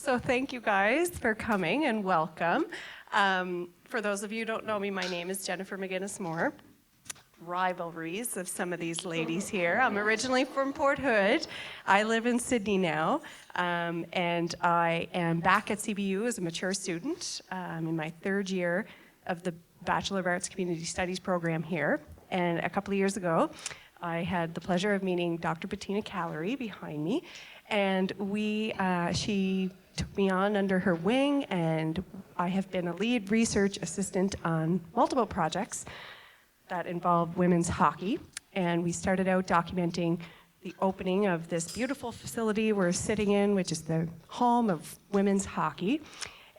So thank you guys for coming and welcome. For those of you who don't know me, my name is Jennifer McGinnis Moore. Rivalries of some of these ladies here. I'm originally from Port Hood. I live in Sydney now, and I am back at CBU as a mature student. In my third year of the Bachelor of Arts Community Studies program here. And a couple of years ago, I had the pleasure of meeting Dr. Bettina Callery behind me, and she took me on under her wing, and I have been a lead research assistant on multiple projects that involve women's hockey. And we started out documenting the opening of this beautiful facility we're sitting in, which is the home of women's hockey.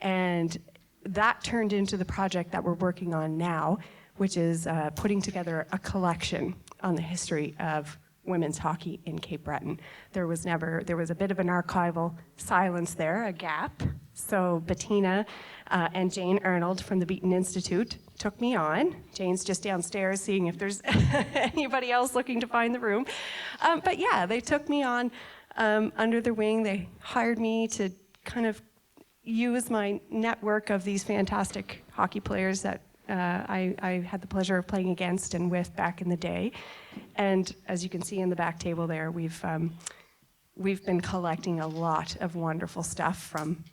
And that turned into the project that we're working on now, which is putting together a collection on the history of women's hockey in Cape Breton. There was a bit of an archival silence there, a gap. So Bettina and Jane Arnold from the Breton Institute took me on. Jane's just downstairs seeing if there's anybody else looking to find the room. But yeah, they took me on under their wing. They hired me to kind of use my network of these fantastic hockey players that I had the pleasure of playing against and with back in the day. And as you can see in the back table there, we've been collecting a lot of wonderful stuff from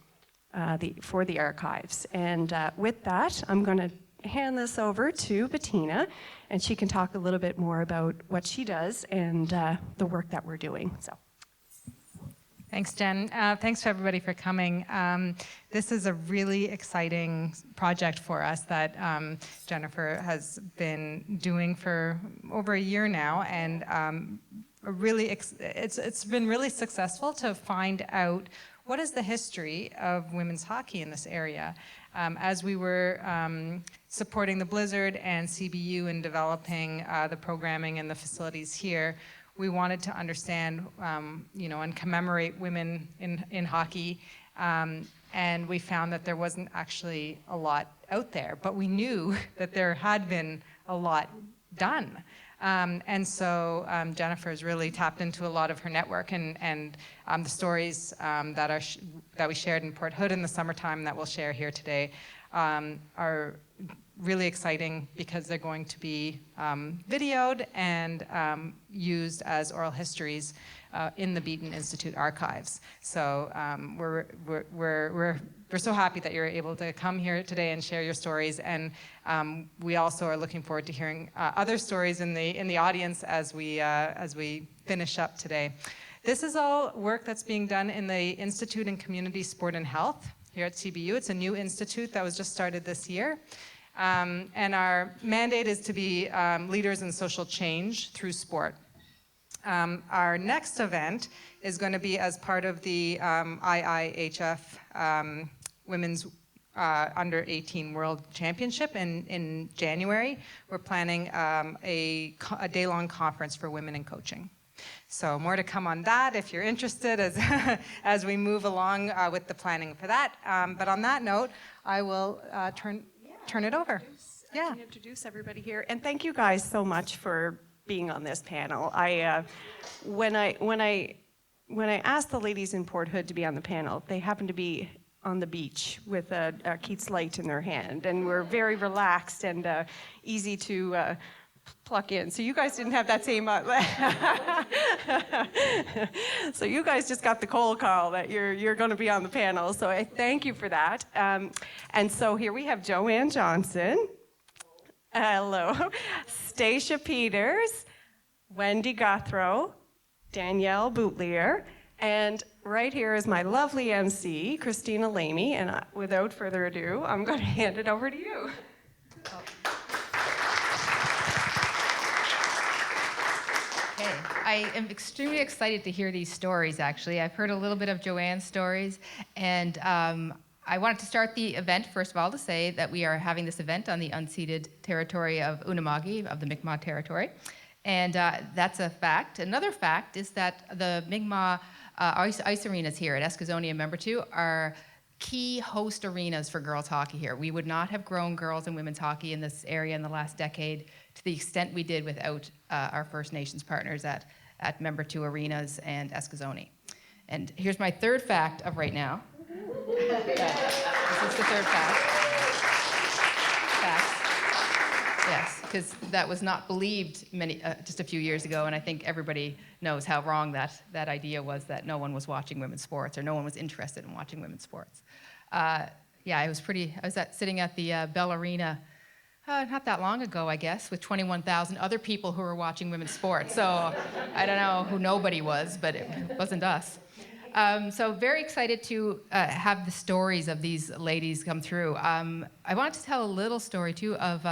for the archives. And with that, I'm going to hand this over to Bettina, and she can talk a little bit more about what she does and the work that we're doing. So. Thanks, Jen. Thanks to everybody for coming. This is a really exciting project for us that Jennifer has been doing for over a year now, and it's been really successful to find out what is the history of women's hockey in this area. As we were supporting the Blizzard and CBU in developing the programming and the facilities here, we wanted to understand, and commemorate women in hockey, and we found that there wasn't actually a lot out there, but we knew that there had been a lot done. And so Jennifer has really tapped into a lot of her network, and the stories that we shared in Port Hood in the summertime that we'll share here today are really exciting because they're going to be videoed and used as oral histories in the Breton Institute archives. So we're so happy that you're able to come here today and share your stories, and we also are looking forward to hearing other stories in the audience as we finish up today. This is all work that's being done in the Institute in Community Sport and Health here at CBU. It's a new institute that was just started this year. And our mandate is to be leaders in social change through sport. Our next event is going to be as part of the IIHF Women's Under 18 World Championship in January. We're planning a day-long conference for women in coaching. So more to come on that if you're interested as we move along with the planning for that. But on that note, I will turn it over. I can introduce everybody here, and thank you guys so much for being on this panel. When I asked the ladies in Port Hood to be on the panel, they happened to be on the beach with a Keats light in their hand, and were very relaxed and easy to pluck in. So you guys didn't have that same. So you guys just got the cold call that you're going to be on the panel. So I thank you for that. And so here we have Joanne Johnson. Hello. Stacia Peters, Wendy Guthrow, Danielle Boutlier, and right here is my lovely MC, Christina Lamy. And without further ado, I'm going to hand it over to you. I am extremely excited to hear these stories, actually. I've heard a little bit of Joanne's stories, and I wanted to start the event, first of all, to say that we are having this event on the unceded territory of Unama'ki, of the Mi'kmaq territory, and that's a fact. Another fact is that the Mi'kmaq ice arenas here at Eskasoni and Member 2 are key host arenas for girls hockey here. We would not have grown girls and women's hockey in this area in the last decade to the extent we did without our First Nations partners at Member 2 arenas and Eskasoni. And here's my third fact of right now. This is the third fact. Facts. Yes, because that was not believed just a few years ago, and I think everybody knows how wrong that idea was, that no one was watching women's sports or no one was interested in watching women's sports. Yeah, I was sitting at the Bell Arena not that long ago, I guess, with 21,000 other people who were watching women's sports. So I don't know who nobody was, but it wasn't us. So very excited to have the stories of these ladies come through. I want to tell a little story too of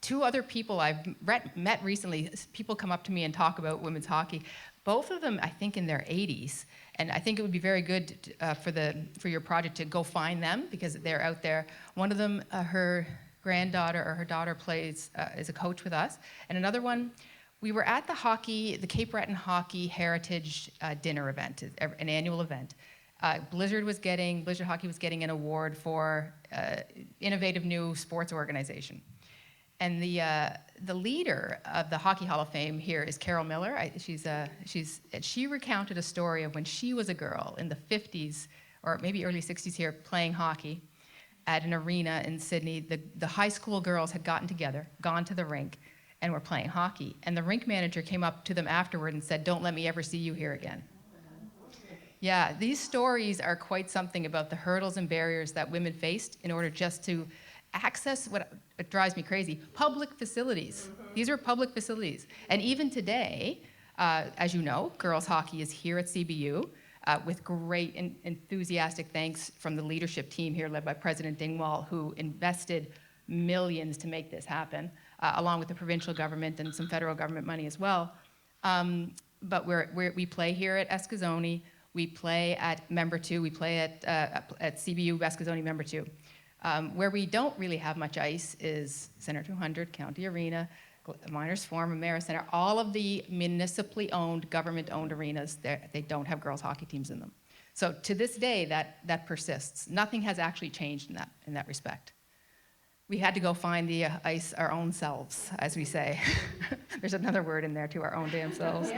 two other people I've met recently. People come up to me and talk about women's hockey. Both of them, I think, in their 80s. And I think it would be very good for your project to go find them, because they're out there. One of them, her granddaughter or her daughter is a coach with us. And another one, we were at the Cape Breton Hockey Heritage Dinner event, an annual event. Blizzard Hockey was getting an award for innovative new sports organization. And the leader of the Hockey Hall of Fame here is Carol Miller. She recounted a story of when she was a girl in the 50s, or maybe early 60s here, playing hockey at an arena in Sydney. The high school girls had gotten together, gone to the rink, and were playing hockey. And the rink manager came up to them afterward and said, "Don't let me ever see you here again." Yeah, these stories are quite something about the hurdles and barriers that women faced in order just to access what it drives me crazy, public facilities. These are public facilities. And even today, as you know, girls hockey is here at CBU with great and enthusiastic thanks from the leadership team here led by President Dingwall, who invested millions to make this happen, along with the provincial government and some federal government money as well. But we play here at Eskazoni, we play at Member 2, we play at CBU Eskazoni Member 2. Where we don't really have much ice is Center 200, County Arena, Miners Forum, Amera Center. All of the municipally owned, government-owned arenas, they don't have girls' hockey teams in them. So to this day, that persists. Nothing has actually changed in that respect. We had to go find the ice our own selves, as we say. There's another word in there too, our own damn selves.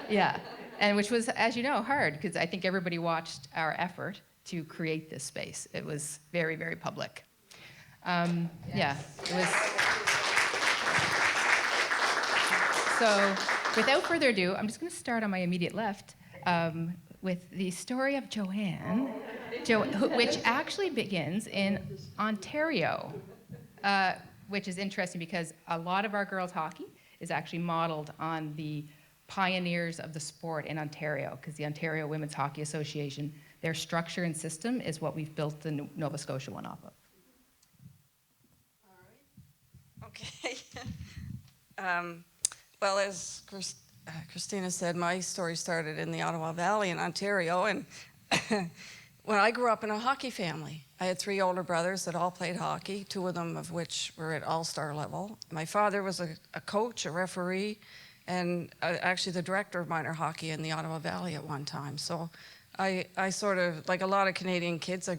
Yeah, and which was, as you know, hard, because I think everybody watched our effort to create this space. It was very, very public. Yeah, it was. So without further ado, I'm just going to start on my immediate left with the story of Joanne, which actually begins in Ontario, which is interesting because a lot of our girls' hockey is actually modeled on the pioneers of the sport in Ontario, because the Ontario Women's Hockey Association, their structure and system is what we've built the Nova Scotia one off of. All right. Okay. Well, as Christina said, my story started in the Ottawa Valley in Ontario, and well, I grew up in a hockey family. I had 3 older brothers that all played hockey, 2 of them of which were at all-star level. My father was a coach, a referee, and actually the director of minor hockey in the Ottawa Valley at one time. So I sort of, like a lot of Canadian kids, I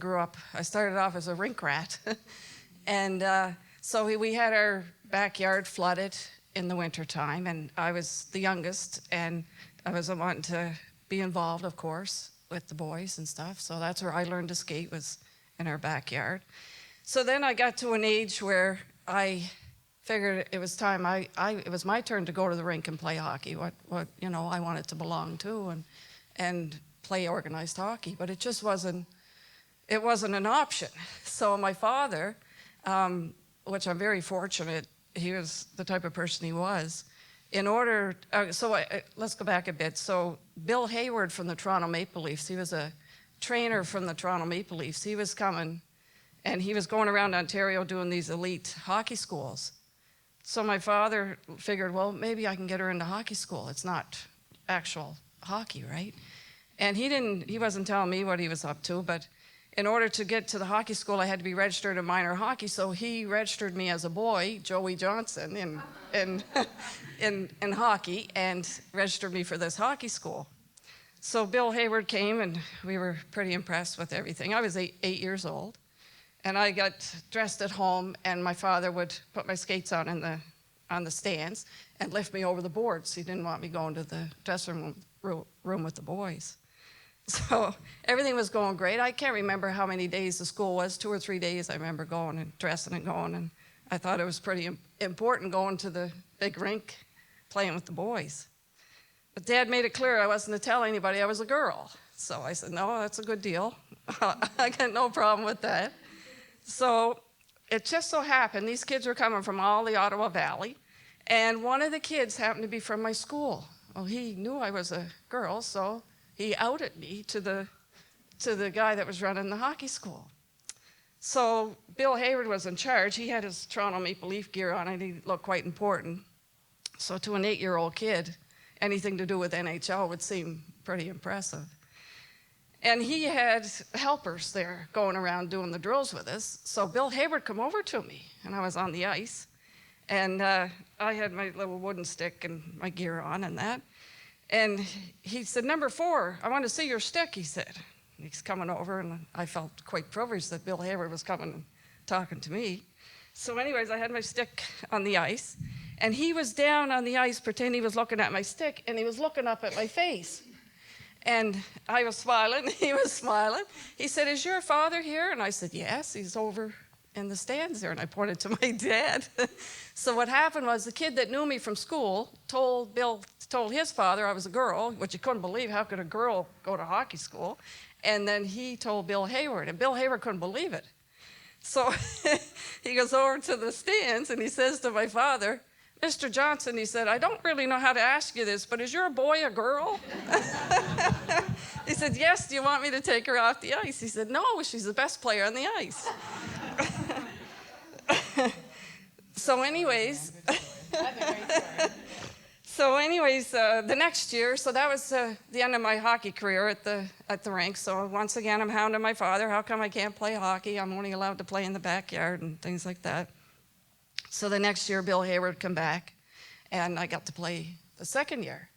started off as a rink rat. And so we had our backyard flooded in the wintertime, and I was the youngest, and I was wanting to be involved, of course, with the boys and stuff. So that's where I learned to skate, was in our backyard. So then I got to an age where I figured it was time. It was my turn to go to the rink and play hockey. What I wanted to belong to and play organized hockey, but it just wasn't an option. So my father, which I'm very fortunate, he was the type of person he was. Let's go back a bit. So Bill Hayward from the Toronto Maple Leafs, he was a trainer from the Toronto Maple Leafs. He was coming, and he was going around Ontario doing these elite hockey schools. So my father figured, well, maybe I can get her into hockey school. It's not actual hockey, right? And he wasn't telling me what he was up to, but in order to get to the hockey school, I had to be registered in minor hockey. So he registered me as a boy, Joey Johnson, in hockey, and registered me for this hockey school. So Bill Hayward came, and we were pretty impressed with everything. I was 8 years old, and I got dressed at home, and my father would put my skates on the stands and lift me over the boards. He didn't want me going to the dressing room with the boys. So everything was going great. I can't remember how many days the school was, 2 or 3 days. I remember going and dressing and going, and I thought it was pretty important going to the big rink, playing with the boys. But Dad made it clear I wasn't to tell anybody I was a girl. So I said, no, that's a good deal. I got no problem with that. So it just so happened these kids were coming from all the Ottawa Valley, and one of the kids happened to be from my school. Well, he knew I was a girl, so he outed me to the guy that was running the hockey school. So Bill Hayward was in charge. He had his Toronto Maple Leaf gear on, and he looked quite important. So to an 8-year-old kid, anything to do with NHL would seem pretty impressive. And he had helpers there going around doing the drills with us. So Bill Hayward come over to me, and I was on the ice. And I had my little wooden stick and my gear on and that. And he said, "Number 4, I want to see your stick," he said. He's coming over, and I felt quite privileged that Bill Hayward was coming and talking to me. So anyways, I had my stick on the ice, and he was down on the ice pretending he was looking at my stick, and he was looking up at my face. And I was smiling, he was smiling. He said, "Is your father here?" And I said, "Yes, he's over in the stands there," and I pointed to my dad. So what happened was the kid that knew me from school told his father I was a girl, which he couldn't believe. How could a girl go to hockey school? And then he told Bill Hayward, and Bill Hayward couldn't believe it. So he goes over to the stands, and he says to my father, "Mr. Johnson," he said, "I don't really know how to ask you this, but is your boy a girl?" He said, "Yes, do you want me to take her off the ice?" He said, "No, she's the best player on the ice." So anyways, the next year, so that was the end of my hockey career at the rink. So once again, I'm hounding my father. How come I can't play hockey? I'm only allowed to play in the backyard and things like that. So the next year, Bill Hayward come back, and I got to play the second year.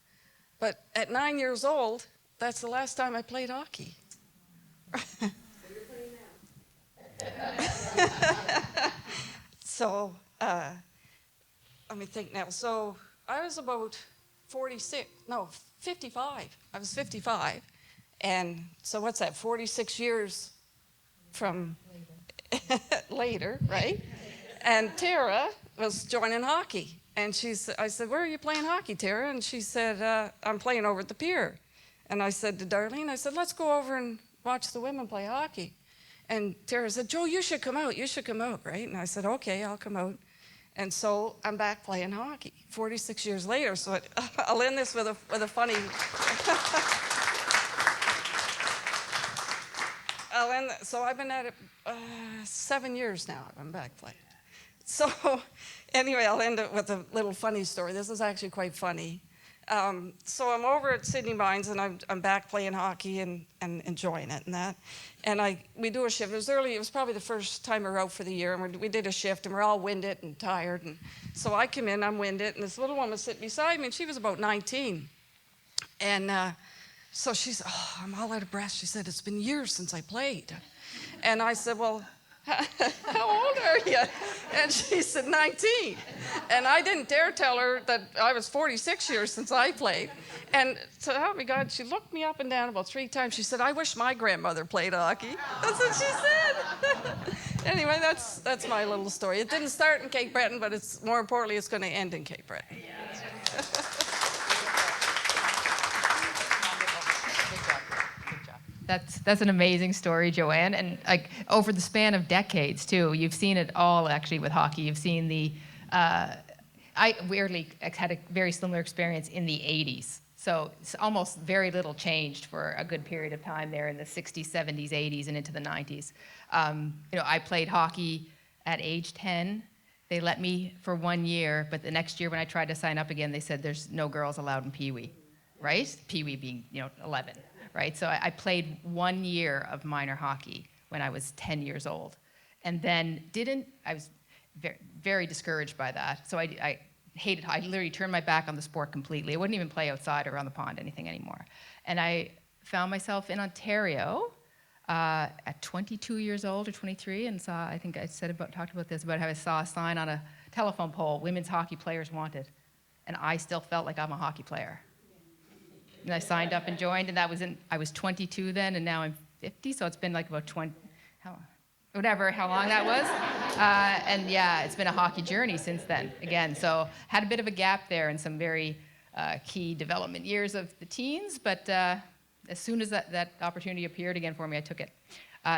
But at 9 years old, that's the last time I played hockey. So let me think now. So I was about 55. I was 55. And so what's that, 46 years from later, right? And Tara was joining hockey. And I said, "Where are you playing hockey, Tara?" And she said, "I'm playing over at the pier." And I said to Darlene, I said, "Let's go over and watch the women play hockey." And Tara said, "Joe, you should come out. You should come out," right? And I said, "Okay, I'll come out." And so I'm back playing hockey 46 years later. So I'll end this with a funny... So I've been at it 7 years now. I'm back playing. So anyway, I'll end it with a little funny story. This is actually quite funny. So I'm over at Sydney Mines, and I'm back playing hockey and enjoying it and that. And we do a shift. It was early. It was probably the first time we were out for the year, and we did a shift, and we're all winded and tired. And so I come in, I'm winded, and this little woman was sitting beside me, and she was about 19. And so she said, "Oh, I'm all out of breath." She said, "It's been years since I played." And I said, "Well, how old are you?" And she said, 19. And I didn't dare tell her that I was 46 years since I played. And so help me God, she looked me up and down about 3 times. She said, "I wish my grandmother played hockey." That's what she said. Anyway, that's my little story. It didn't start in Cape Breton, but more importantly, it's going to end in Cape Breton. That's an amazing story, Joanne, and like over the span of decades too. You've seen it all actually with hockey. You've seen I weirdly had a very similar experience in the 80s. So it's almost very little changed for a good period of time there in the 60s, 70s, 80s, and into the 90s. I played hockey at age 10. They let me for 1 year, but the next year when I tried to sign up again, they said there's no girls allowed in Pee Wee, right? Pee Wee being 11. Right, so I played 1 year of minor hockey when I was 10 years old, and then I was very, very discouraged by that. So I hated. I literally turned my back on the sport completely. I wouldn't even play outside or around the pond, anything anymore. And I found myself in Ontario at 22 years old or 23, and I think I talked about this about how I saw a sign on a telephone pole: "Women's hockey players wanted," and I still felt like I'm a hockey player. And I signed up and joined, and I was 22 then, and now I'm 50, so it's been like about 20, how long that was. And yeah, it's been a hockey journey since then, again. So had a bit of a gap there in some very key development years of the teens, but as soon as that opportunity appeared again for me, I took it.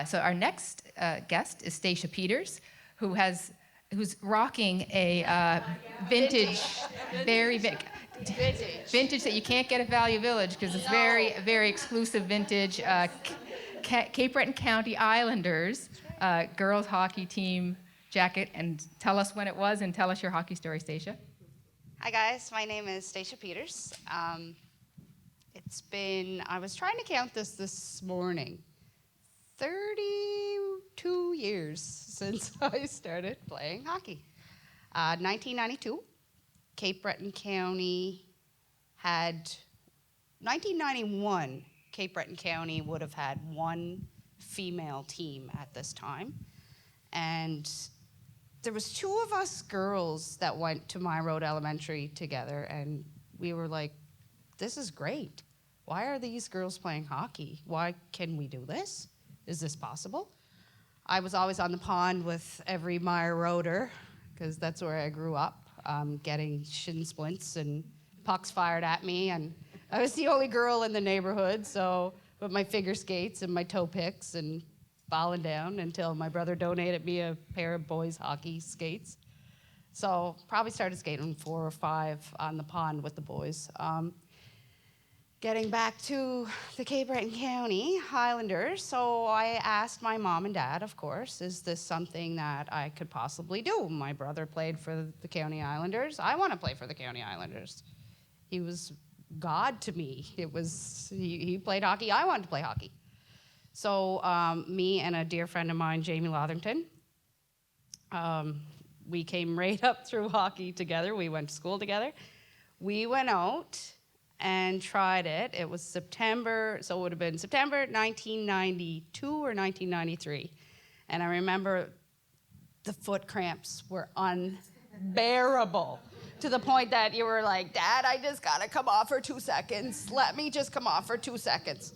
So our next guest is Stacia Peters, who's rocking a vintage, very big, vintage that you can't get at Value Village because it's very, very exclusive vintage Cape Breton County Islanders girls hockey team jacket. And tell us when it was and tell us your hockey story, Stacia. Hi guys, my name is Stacia Peters. I was trying to count this morning, 32 years since I started playing hockey. 1992, Cape Breton County had, 1991, Cape Breton County would have had one female team at this time. And there was two of us girls that went to My Road Elementary together, and we were like, this is great. Why are these girls playing hockey? Why can we do this? Is this possible? I was always on the pond with every Meyer Roader, because that's where I grew up, getting shin splints and pucks fired at me, and I was the only girl in the neighborhood, so with my figure skates and my toe picks and falling down until my brother donated me a pair of boys' hockey skates. So probably started skating 4 or 5 on the pond with the boys. Getting back to the Cape Breton County Highlanders, so I asked my mom and dad, of course, is this something that I could possibly do? My brother played for the County Islanders. I want to play for the County Islanders. He was God to me. He played hockey. I wanted to play hockey. So me and a dear friend of mine, Jamie Lotherton, we came right up through hockey together. We went to school together. We went out and tried it. It was September, so it would have been September 1992 or 1993. And I remember the foot cramps were unbearable to the point that you were like, Dad, I just gotta come off for 2 seconds. Let me just come off for 2 seconds.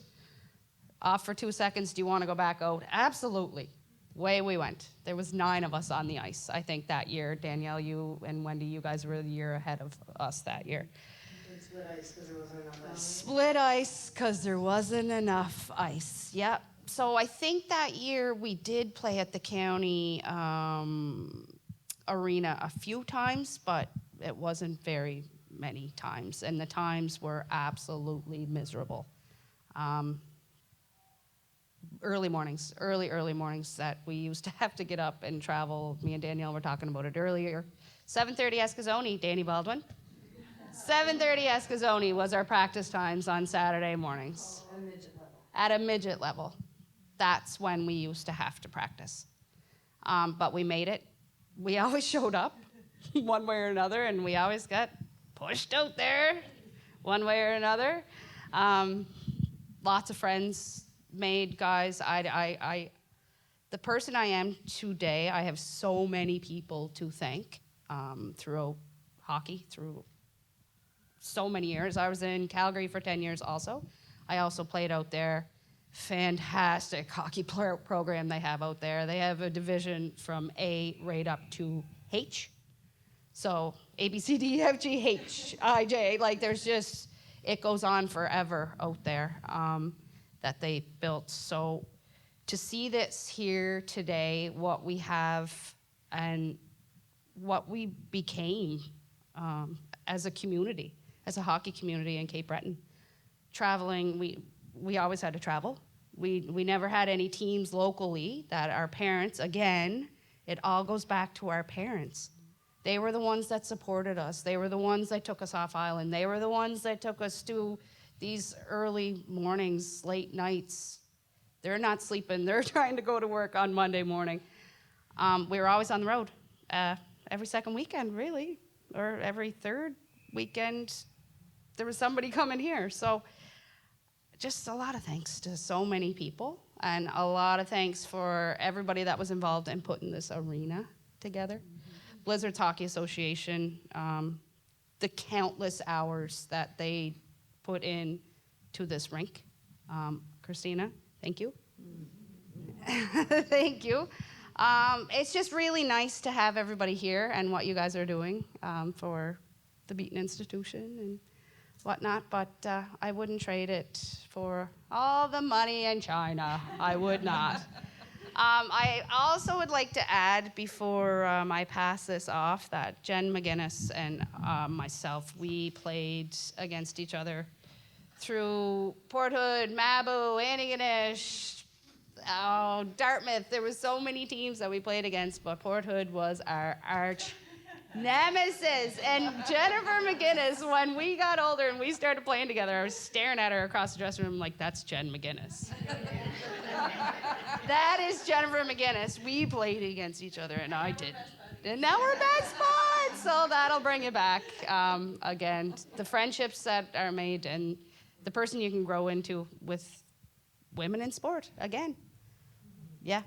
Off for 2 seconds, do you wanna go back out? Absolutely. Away we went. There was 9 of us on the ice, I think, that year. Danielle, you and Wendy, you guys were the year ahead of us that year. Split ice because there wasn't enough ice. Yep. So I think that year we did play at the county arena a few times, but it wasn't very many times, and the times were absolutely miserable. Early mornings that we used to have to get up and travel. Me and Danielle were talking about it earlier. 7:30 Escazone, Danny Baldwin. 7:30 Escazone was our practice times on Saturday mornings. At a midget level. That's when we used to have to practice. But we made it. We always showed up one way or another, and we always got pushed out there one way or another. Lots of friends made, guys. The person I am today, I have so many people to thank through hockey, through so many years. I was in Calgary for 10 years also. I also played out there. Fantastic hockey program they have out there. They have a division from A right up to H. So A, B, C, D, E, F, G, H, I, J. Like there's just, it goes on forever out there that they built. So to see this here today, what we have and what we became as a community, as a hockey community in Cape Breton. Traveling, we always had to travel. We never had any teams locally that our parents, again, it all goes back to our parents. They were the ones that supported us. They were the ones that took us off island. They were the ones that took us to these early mornings, late nights. They're not sleeping. They're trying to go to work on Monday morning. We were always on the road, every second weekend, really, or every third weekend. There was somebody coming here. So just a lot of thanks to so many people, and a lot of thanks for everybody that was involved in putting this arena together. Blizzards Hockey Association, the countless hours that they put in to this rink. Christina, thank you. Thank you. It's just really nice to have everybody here and what you guys are doing for the Beaton Institution and whatnot, but I wouldn't trade it for all the money in China. I would not. I also would like to add before I pass this off that Jen McGinnis and myself, we played against each other through Port Hood, Mabou, Antigonish, Dartmouth. There was so many teams that we played against, but Port Hood was our arch nemesis. And Jennifer McGinnis, when we got older and we started playing together, I was staring at her across the dressing room like, that's Jen McGinnis. That is Jennifer McGinnis. We played against each other, and I didn't. And now we're best buds, so that'll bring it back. Again, the friendships that are made and the person you can grow into with women in sport, again. Yeah.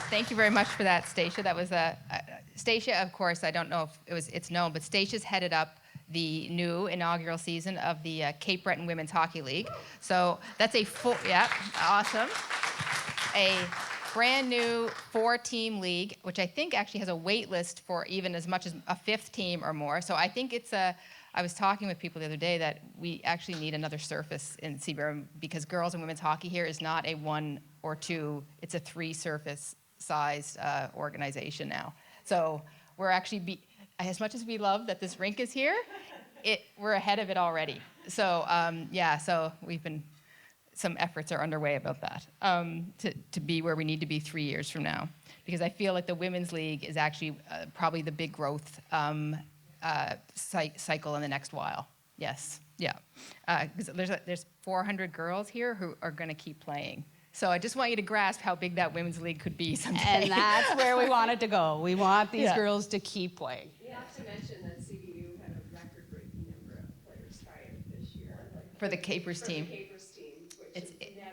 Thank you very much for that, Stacia. That was Stacia, of course, I don't know if it's known, but Stacia's headed up the new inaugural season of the Cape Breton Women's Hockey League. So that's awesome. A brand new 4-team league, which I think actually has a wait list for even as much as a 5th team or more. So I think I was talking with people the other day that we actually need another surface in Seabury because girls and women's hockey here is not a 1 or 2, it's a 3 surface sized organization now. So we're actually, as much as we love that this rink is here, we're ahead of it already. So so some efforts are underway about that to be where we need to be 3 years from now. Because I feel like the women's league is actually probably the big growth cycle in the next while. Yes, yeah. Because there's 400 girls here who are going to keep playing. So I just want you to grasp how big that women's league could be someday. And that's where we want it to go. We want these girls to keep playing. We have to mention that CBU had a record-breaking number of players try it this year. For the Capers team. For the Capers team, which is never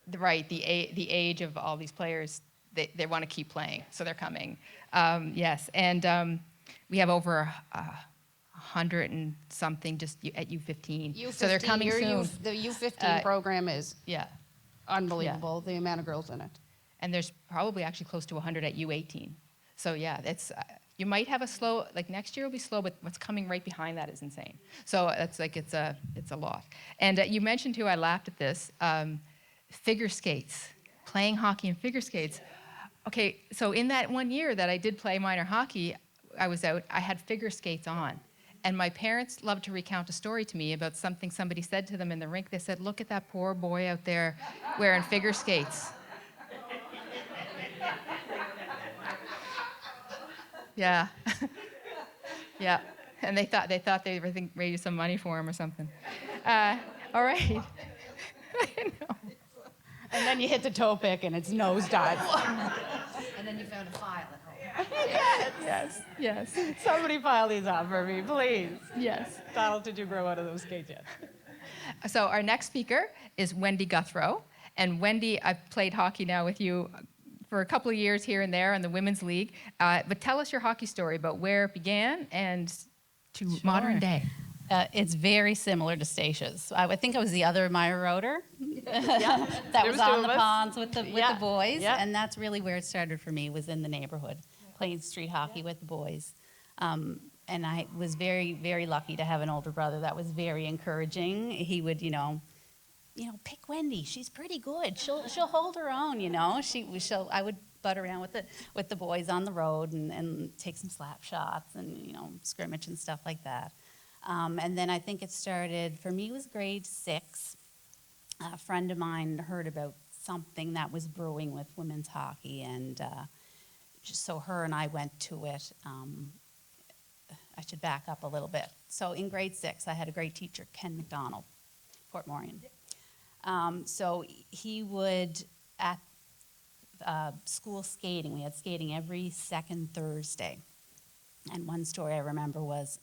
happened. Right, the age of all these players, they want to keep playing, so they're coming. Yes, and we have over 100 and something just at U15. So they're coming soon. The U15 program is Yeah. unbelievable, the amount of girls in it. And there's probably actually close to 100 at U18. So yeah, it's you might have a slow, like next year will be slow, but what's coming right behind that is insane. So it's a lot. And you mentioned too, I laughed at this, figure skates, playing hockey and figure skates. Okay, so in that 1 year that I did play minor hockey, I was out, I had figure skates on. And my parents loved to recount a story to me about something somebody said to them in the rink. They said, look at that poor boy out there wearing figure skates. Yeah. Yeah. And they thought they were raised some money for him or something. All right. I know. And then you hit the toe pick and it's nosedive. And then you found a file at home. Yes. Somebody file these out for me, please. Yes. Donald, did you grow out of those skates yet? So our next speaker is Wendy Guthrow. And Wendy, I've played hockey now with you for a couple of years here and there in the Women's League. But tell us your hockey story about where it began and to modern day. It's very similar to Stacia's. I think I was the other Myra Roder that was on the ponds with the boys, and that's really where it started for me, was in the neighborhood, playing street hockey with the boys. And I was very, very lucky to have an older brother that was very encouraging. He would, pick Wendy. She's pretty good. She'll hold her own. I would butt around with the boys on the road and take some slap shots and scrimmage and stuff like that. And then I think it started, for me, it was grade 6. A friend of mine heard about something that was brewing with women's hockey, and so her and I went to it. I should back up a little bit. So in grade 6, I had a great teacher, Ken McDonald, Port Morion. So he would, at school skating, we had skating every second Thursday. And one story I remember was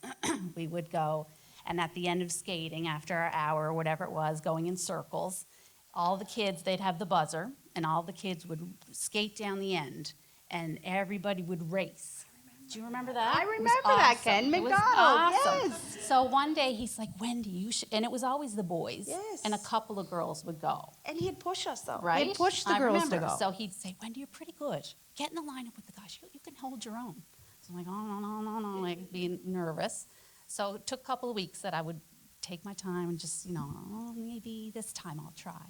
we would go, and at the end of skating, after our hour or whatever it was, going in circles, all the kids, they'd have the buzzer, and all the kids would skate down the end, and everybody would race Do you remember that? I It was remember that, awesome. Ken It was McDonald, awesome. yes. So one day he's like, Wendy, you should, and it was always the boys. Yes. And a couple of girls would go. And he'd push us, though. Right? He'd push the I girls remember. to go. So he'd say, Wendy, you're pretty good. Get in the lineup with the guys. You can hold your own. So I'm like, oh, no, like being nervous. So it took a couple of weeks that I would take my time and just, oh, maybe this time I'll try.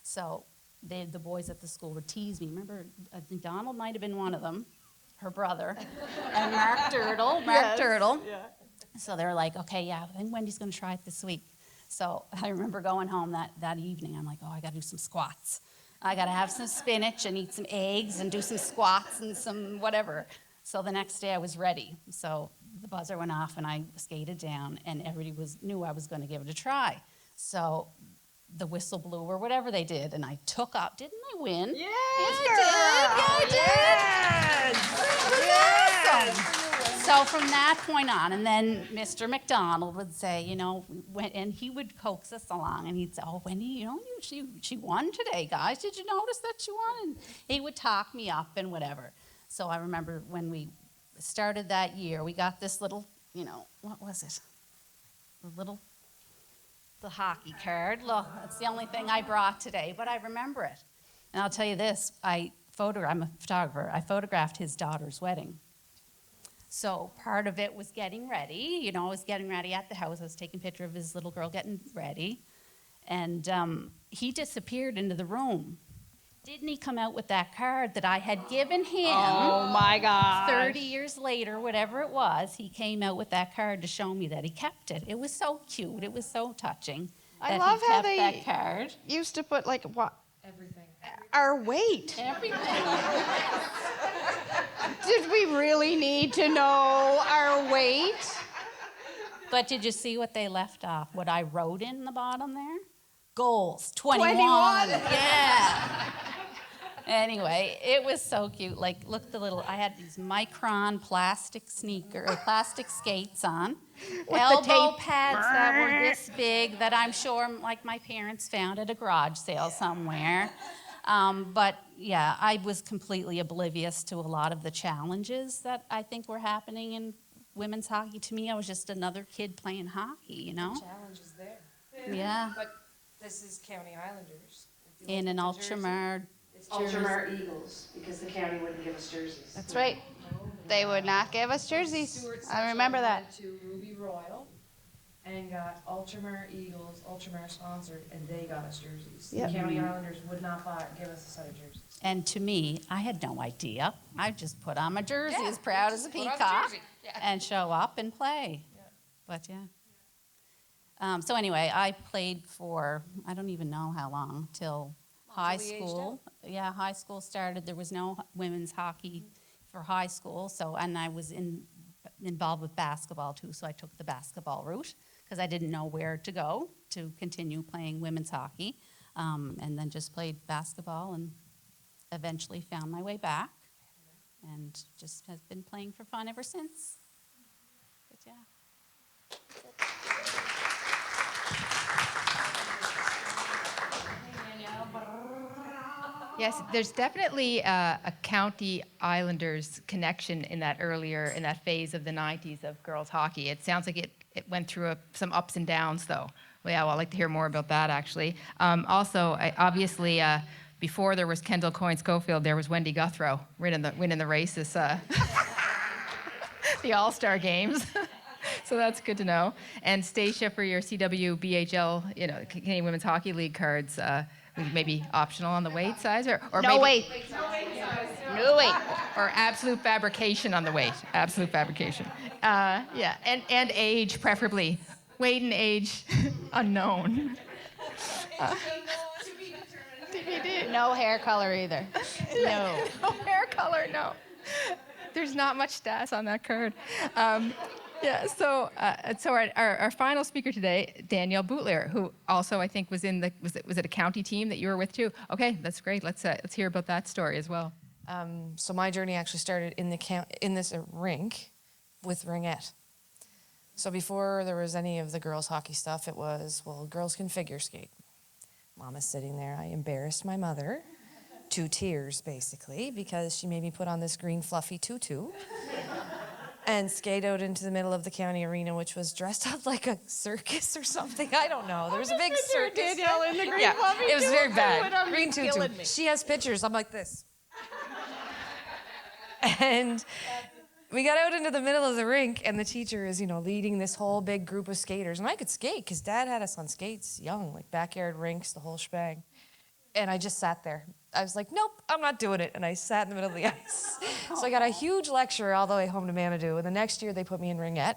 So the boys at the school would tease me. Remember, I think Donald might have been one of them, her brother, and Mark Turtle. Yeah. So they're like, okay, yeah, I think Wendy's going to try it this week. So I remember going home that evening. I'm like, oh, I got to do some squats. I got to have some spinach and eat some eggs and do some squats and some whatever. So the next day I was ready. So the buzzer went off and I skated down and everybody knew I was going to give it a try. So the whistle blew or whatever they did and I took up. Didn't I win? Yes, I did. Yes. Awesome. So from that point on, and then Mr. McDonald would say, and he would coax us along, and he'd say, oh, Wendy, she won today, guys. Did you notice that she won? And he would talk me up and whatever. So I remember when we started that year, we got this little, what was it? The hockey card. Look, that's the only thing I brought today, but I remember it. And I'll tell you this, I'm a photographer. I photographed his daughter's wedding. So part of it was getting ready. I was getting ready at the house. I was taking a picture of his little girl getting ready. And he disappeared into the room. Didn't he come out with that card that I had given him? Oh, my God. 30 years later, whatever it was, he came out with that card to show me that he kept it. It was so cute. It was so touching. I that love he how kept they that card. used to put, like, what? Everything. Our weight. Everything. Did we really need to know our weight? But did you see what they left off? What I wrote in the bottom there? Goals, 21. 21. Yeah. Anyway, it was so cute. Like, look, I had these micron plastic skates on. With elbow the tape. pads that were this big that I'm sure, like, my parents found at a garage sale somewhere. But yeah, I was completely oblivious to a lot of the challenges that I think were happening in women's hockey. To me, I was just another kid playing hockey, The challenge is there. Yeah. But this is County Islanders. If you In look an at the jersey, ultramar. It's Ultramar Eagles, because the county wouldn't give us jerseys. That's right. They would not give us jerseys. Stuart I remember Central that. went to Ruby Royal and got Ultramar Eagles, Ultramar sponsored, and they got us jerseys. Yep. The County Islanders would not give us a set of jerseys. And to me, I had no idea. I just put on my jersey Yeah, as proud as a put on the peacock jersey. Yeah. and show up and play. Yeah. But yeah. So anyway, I played for, I don't even know how long, till high we aged school. Yeah, high school started. There was no women's hockey for high school. And I was involved with basketball too, so I took the basketball route because I didn't know where to go to continue playing women's hockey. And then just played basketball and eventually found my way back and just have been playing for fun ever since. But yeah. Yes, there's definitely a County Islanders connection in that phase of the 90s of girls hockey. It sounds like it went through some ups and downs, though. Well, yeah, I'd like to hear more about that, actually. Also, obviously, before there was Kendall Coyne-Schofield, there was Wendy Guthrow winning the races, the All-Star games. So that's good to know. And Stacia, for your CWBHL, Canadian Women's Hockey League cards, maybe optional on the weight size, or No maybe, weight. No weight. or absolute fabrication on the weight. Absolute fabrication. Yeah, and age, preferably. Weight and age unknown. No hair color either. No. No hair color, no. There's not much stats on that card. Yeah, so our final speaker today, Danielle Boutlier, who also I think was in was it a county team that you were with too? Okay, that's great. Let's hear about that story as well. So my journey actually started in this rink with ringette. So before there was any of the girls' hockey stuff, it was, well, girls can figure skate. Mama's sitting there. I embarrassed my mother to tears, basically, because she made me put on this green fluffy tutu. and skate out into the middle of the county arena, which was dressed up like a circus or something. I don't know. There was a big circus. Danielle in the green Yeah, fluffy it was tutu. very bad. I'm Green tutu. killing me. She has pictures. I'm like this. And we got out into the middle of the rink, and the teacher is, leading this whole big group of skaters. And I could skate because Dad had us on skates young, like backyard rinks, the whole shebang. And I just sat there. I was like, nope, I'm not doing it. And I sat in the middle of the ice. So I got a huge lecture all the way home to Manitou. And the next year, they put me in ringette.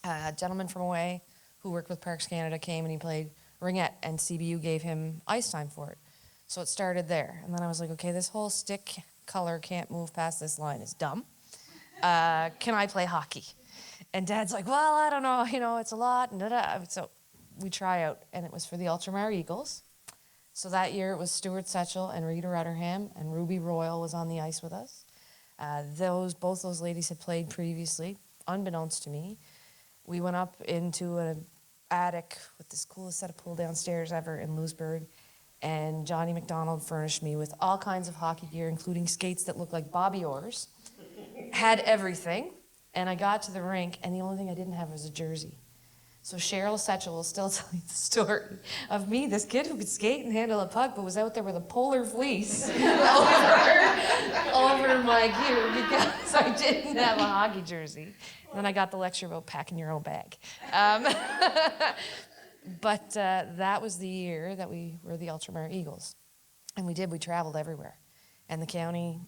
A gentleman from away who worked with Parks Canada came and he played ringette, and CBU gave him ice time for it. So it started there. And then I was like, okay, this whole stick color can't move past this line is dumb. Can I play hockey? And Dad's like, well, I don't know, it's a lot. And da-da. So we try out, and it was for the Ultramar Eagles. So that year it was Stuart Setchell and Rita Rutterham, and Ruby Royal was on the ice with us. Both those ladies had played previously, unbeknownst to me. We went up into an attic with this coolest set of pull-down stairs ever in Lewisburg, and Johnny McDonald furnished me with all kinds of hockey gear, including skates that looked like bobby oars. Had everything, and I got to the rink, and the only thing I didn't have was a jersey. So Cheryl Setchell will still tell you the story of me, this kid who could skate and handle a puck, but was out there with a polar fleece over my gear because I didn't have a hockey jersey. And then I got the lecture about packing your own bag. But that was the year that we were the Ultramar Eagles. And we traveled everywhere. And the county,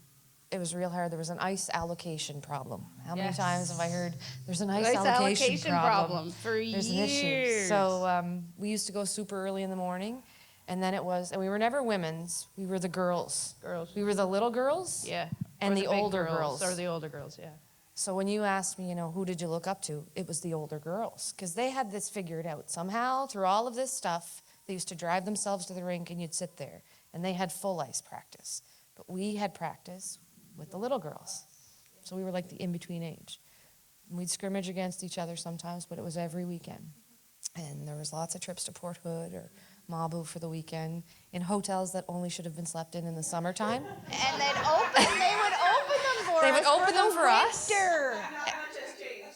it was real hard. There was an ice allocation problem. How many times have I heard there's an ice allocation problem? For There's years. an issue. So we used to go super early in the morning, and then and we were never women's. We were the girls. We were the little girls. Yeah. And Or the big older girls. Or the older girls, yeah. So when you asked me, who did you look up to? It was the older girls, because they had this figured out. Somehow, through all of this stuff, they used to drive themselves to the rink, and you'd sit there, and they had full ice practice. But we had practice with the little girls. So we were like the in-between age. And we'd scrimmage against each other sometimes, but it was every weekend. And there was lots of trips to Port Hood or Mabu for the weekend in hotels that only should have been slept in the summertime. And they would open them for us. They would open them for us. Winter.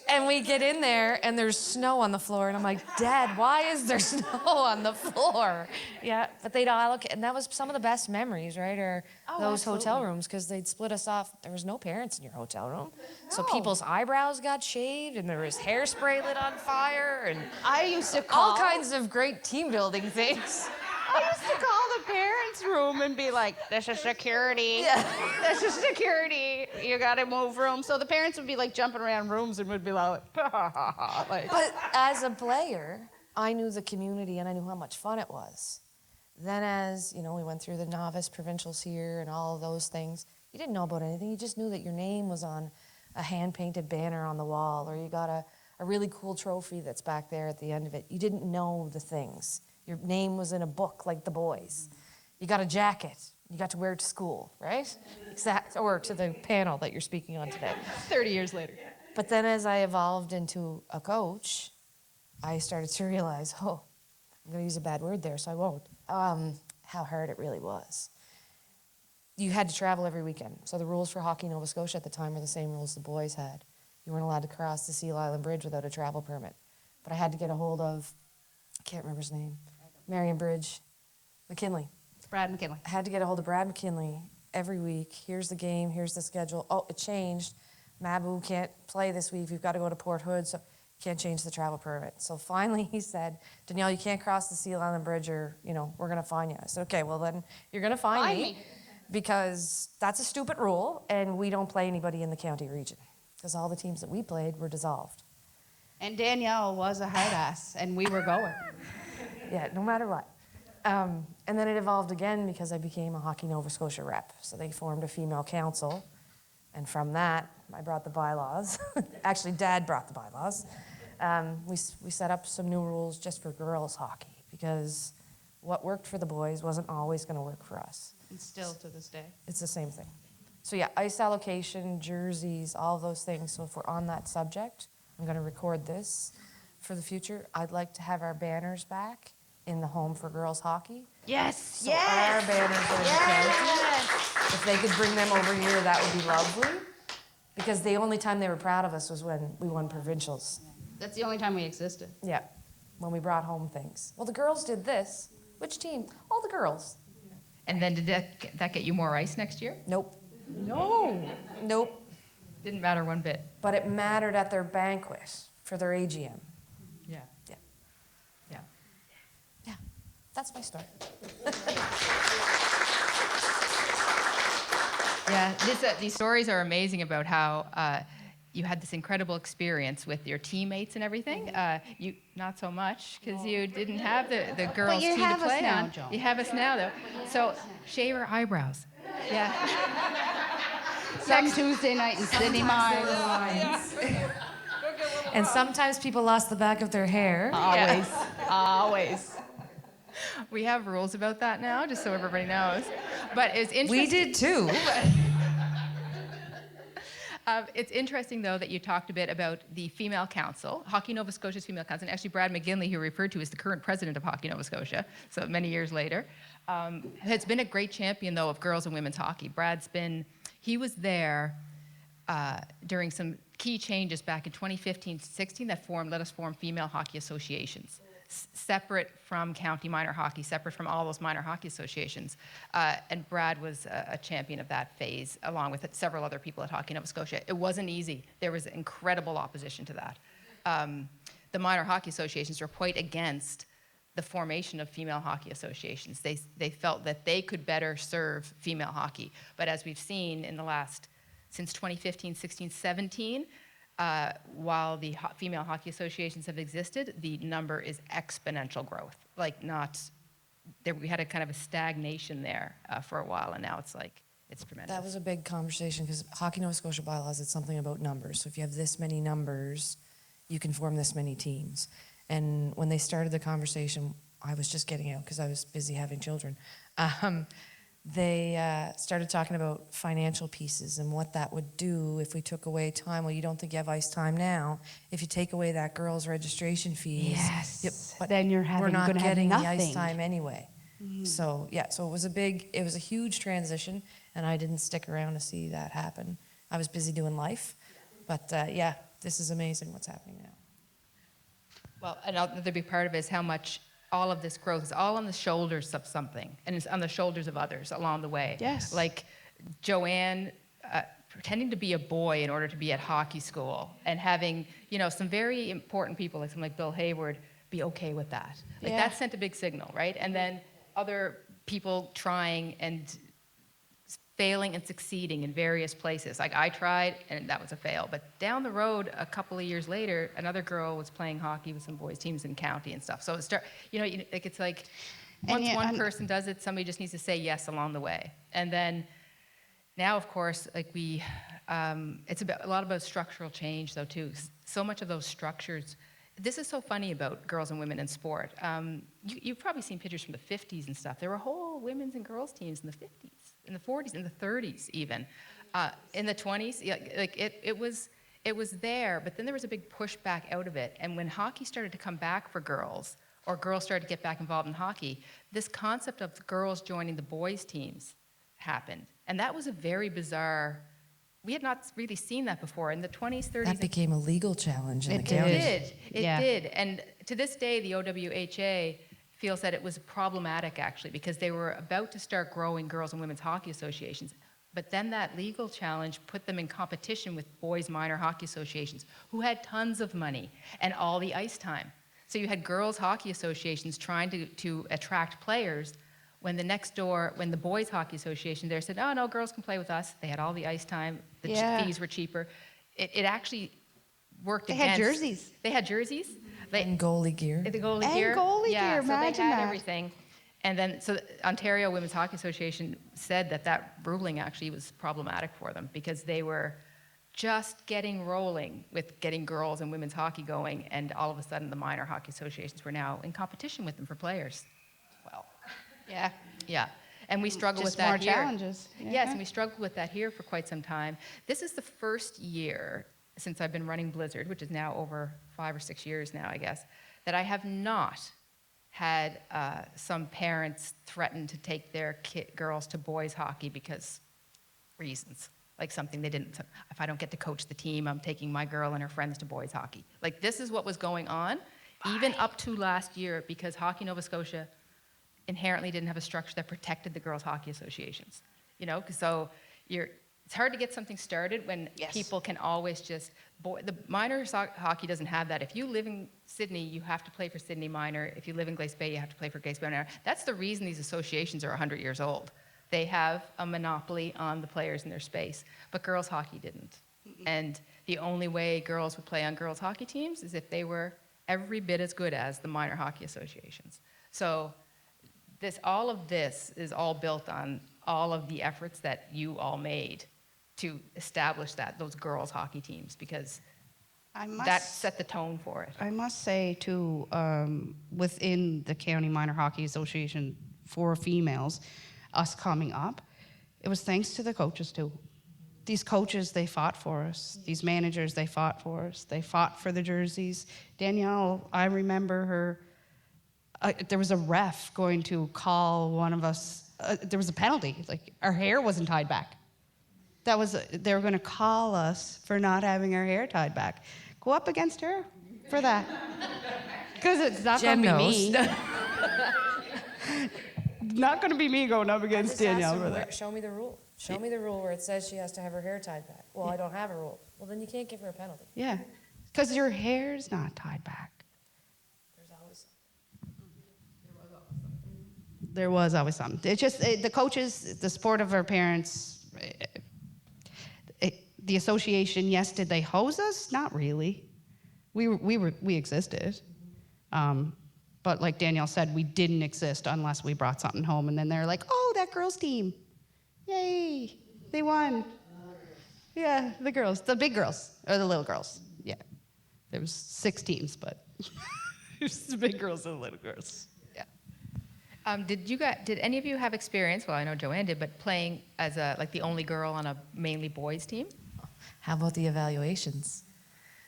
And we get in there, and there's snow on the floor. And I'm like, Dad, why is there snow on the floor? Yeah, but they'd allocate. And that was some of the best memories, right? Or those hotel rooms, because they'd split us off. There was no parents in your hotel room. So people's eyebrows got shaved, and there was hairspray lit on fire, and I used to call. all kinds of great team building things. I used to call the parents' room and be like, this is security. Yeah. This is security. You got to move room. So the parents would be like jumping around rooms and would be like, like. But as a player, I knew the community and I knew how much fun it was. Then as, we went through the novice provincials here and all of those things, you didn't know about anything. You just knew that your name was on a hand-painted banner on the wall, or you got a really cool trophy that's back there at the end of it. You didn't know the things. Your name was in a book like the boys. You got a jacket. You got to wear it to school, right? Or to the panel that you're speaking on today. 30 years later. But then as I evolved into a coach, I started to realize, I'm going to use a bad word there, so I won't, how hard it really was. You had to travel every weekend. So the rules for Hockey Nova Scotia at the time were the same rules the boys had. You weren't allowed to cross the Seal Island Bridge without a travel permit. But I had to get a hold of, I can't remember his name, Marion Bridge, McKinley. Brad McKinley. I had to get a hold of Brad McKinley every week. Here's the game, here's the schedule. Oh, it changed. Mabu can't play this week. We've got to go to Port Hood, so can't change the travel permit. So finally he said, Danielle, you can't cross the Seal Island Bridge or, we're going to fine you. I said, okay, well then you're going to fine me because that's a stupid rule and we don't play anybody in the county region because all the teams that we played were dissolved. And Danielle was a hard ass, and we were going. Yeah, no matter what. And then it evolved again because I became a Hockey Nova Scotia rep. So they formed a female council. And from that, I brought the bylaws. Actually, Dad brought the bylaws. We set up some new rules just for girls hockey because what worked for the boys wasn't always going to work for us. And still to this day. It's the same thing. So yeah, ice allocation, jerseys, all of those things. So if we're on that subject, I'm going to record this for the future. I'd like to have our banners back in the Home for Girls Hockey. Yes, So our banners are in the county. If they could bring them over here, that would be lovely. Because the only time they were proud of us was when we won provincials. That's the only time we existed. Yeah, when we brought home things. Well, the girls did this. Which team? All the girls. And then did that get you more ice next year? Nope. No. Nope. Didn't matter one bit. But it mattered at their banquet for their AGM. Yeah. Yeah. Yeah. Yeah. That's my story. Yeah, these stories are amazing about how you had this incredible experience with your teammates and everything. You not so much because you didn't have the girls' you team have to us play now, on. Joan. You have us now, though. So shave your eyebrows. Yeah. Some Tuesday night in Sydney Mines. And sometimes people lost the back of their hair. Always. Always. We have rules about that now, just so everybody knows. But it's interesting. We did too. It's interesting, though, that you talked a bit about the Female Council, Hockey Nova Scotia's Female Council, and actually Brad McGinley, who you referred to as the current president of Hockey Nova Scotia, so many years later, has been a great champion, though, of girls and women's hockey. He was there during some key changes back in 2015-16 that let us form female hockey associations, separate from county minor hockey, separate from all those minor hockey associations. And Brad was a champion of that phase, along with several other people at Hockey Nova Scotia. It wasn't easy. There was incredible opposition to that. The minor hockey associations were quite against the formation of female hockey associations. They felt that they could better serve female hockey. But as we've seen in the last, since 2015, 16, 17, while the female hockey associations have existed, the number is exponential growth. We had a kind of a stagnation there for a while, and now it's tremendous. That was a big conversation because Hockey Nova Scotia bylaws, it's something about numbers. So if you have this many numbers, you can form this many teams. And when they started the conversation, I was just getting out because I was busy having children. They started talking about financial pieces and what that would do if we took away time. Well, you don't think you have ice time now. If you take away that girl's registration fees, Yes. but Then you're we're not gonna have getting the ice nothing. time anyway. So yeah, so it was a huge transition, and I didn't stick around to see that happen. I was busy doing life, but yeah, this is amazing what's happening now. Well, another big part of it is how much all of this growth is all on the shoulders of something, and it's on the shoulders of others along the way. Yes. Like Joanne pretending to be a boy in order to be at hockey school, and having some very important people like someone like Bill Hayward be okay with that. Like Yeah. that sent a big signal, right? And then other people trying and failing and succeeding in various places. Like I tried, and that was a fail. But down the road, a couple of years later, another girl was playing hockey with some boys' teams in county and stuff. So it's like once one person does it, somebody just needs to say yes along the way. And then now, of course, it's a lot about structural change, though, too. So much of those structures. This is so funny about girls and women in sport. You've probably seen pictures from the 50s and stuff. There were whole women's and girls' teams in the 50s. In the 40s, in the 30s even. In the 20s, it was there, but then there was a big pushback out of it. And when hockey started to come back for girls, or girls started to get back involved in hockey, this concept of girls joining the boys' teams happened. And that was a very bizarre, we had not really seen that before. In the 20s, 30s. That became a legal challenge in the It county. It did. And to this day, the OWHA feels that it was problematic, actually, because they were about to start growing girls and women's hockey associations. But then that legal challenge put them in competition with boys' minor hockey associations, who had tons of money and all the ice time. So you had girls' hockey associations trying to attract players, when the boys' hockey association there said, oh, no, girls can play with us. They had all the ice time. The fees were cheaper. It actually worked They against. had jerseys. They had jerseys. And goalie gear. The goalie And gear. goalie yeah, gear, so they imagine had that. everything. And then, so the Ontario Women's Hockey Association said that ruling actually was problematic for them because they were just getting rolling with getting girls and women's hockey going, and all of a sudden the minor hockey associations were now in competition with them for players. Well, yeah. And we struggle Just with that more here. challenges. Yes, Yeah. and we struggled with that here for quite some time. This is the first year since I've been running Blizzard, which is now over 5 or 6 years now, I guess, that I have not had some parents threaten to take their girls to boys hockey because reasons. like something they didn't, if I don't get to coach the team, I'm taking my girl and her friends to boys hockey. Like this is what was going on, even up to last year, because Hockey Nova Scotia inherently didn't have a structure that protected the girls' hockey associations. You know, so it's hard to get something started when people can always just, the minor hockey doesn't have that. If you live in Sydney, you have to play for Sydney Minor. If you live in Glace Bay, you have to play for Glace Bay Minor. That's the reason these associations are 100 years old. They have a monopoly on the players in their space, but girls hockey didn't. And the only way girls would play on girls hockey teams is if they were every bit as good as the minor hockey associations. So all of this is all built on all of the efforts that you all made to establish those girls hockey teams, because that set the tone for it. I must say, too, within the County Minor Hockey Association for females, us coming up, it was thanks to the coaches, too. These coaches, they fought for us. These managers, they fought for us. They fought for the jerseys. Danielle, I remember her, there was a ref going to call one of us, there was a penalty. Like, our hair wasn't tied back. They were going to call us for not having our hair tied back. Go up against her for that. Because it's not going to be me. Not going to be me going up against Danielle for that. Show me the rule. Show me the rule where it says she has to have her hair tied back. Well, I don't have a rule. Well, then you can't give her a penalty. Yeah, because your hair's not tied back. There's always There was always something. It's just the coaches, the support of our parents, the association. Yes, did they hose us? Not really. We existed, but like Danielle said, we didn't exist unless we brought something home. And then they're like, "Oh, that girls' team, yay, they won." Yeah, the girls, the big girls or the little girls. Yeah, there was 6 teams, but there's the big girls and the little girls. Did any of you have experience, well, I know Joanne did, but playing as like the only girl on a mainly boys team? How about the evaluations?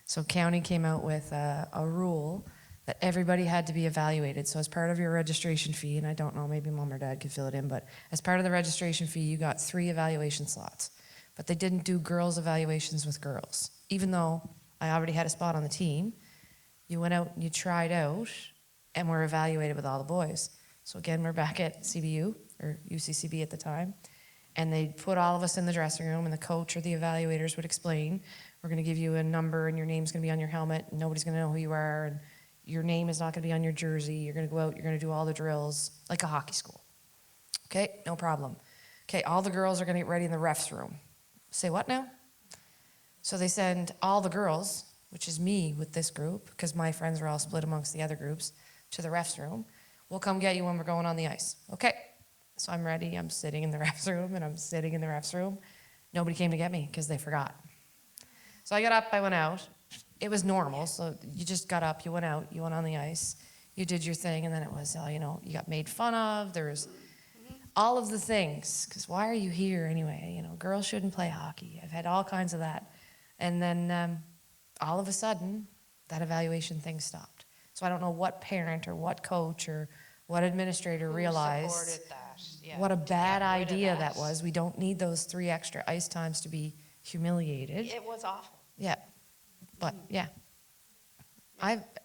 So county came out with a rule that everybody had to be evaluated. So as part of your registration fee, and I don't know, maybe mom or dad could fill it in, but as part of the registration fee, you got 3 evaluation slots. But they didn't do girls' evaluations with girls. Even though I already had a spot on the team, you went out and you tried out and were evaluated with all the boys. So again, we're back at CBU, or UCCB at the time, and they'd put all of us in the dressing room, and the coach or the evaluators would explain, we're going to give you a number, and your name's going to be on your helmet, and nobody's going to know who you are, and your name is not going to be on your jersey. You're going to go out, you're going to do all the drills, like a hockey school. Okay, no problem. Okay, all the girls are going to get ready in the refs room. Say what now? So they send all the girls, which is me with this group, because my friends were all split amongst the other groups, to the refs room. We'll come get you when we're going on the ice. Okay. So I'm ready. I'm sitting in the refs room, and I'm sitting in the refs room. Nobody came to get me because they forgot. So I got up, I went out. It was normal. So you just got up, you went out, you went on the ice, you did your thing, and then it was, you got made fun of. There was all of the things, because why are you here anyway? Girls shouldn't play hockey. I've had all kinds of that. And then all of a sudden, that evaluation thing stopped. So I don't know what parent or what coach or what administrator realized what a bad idea that was. We don't need those 3 extra ice times to be humiliated. It was awful. Yeah. But, yeah.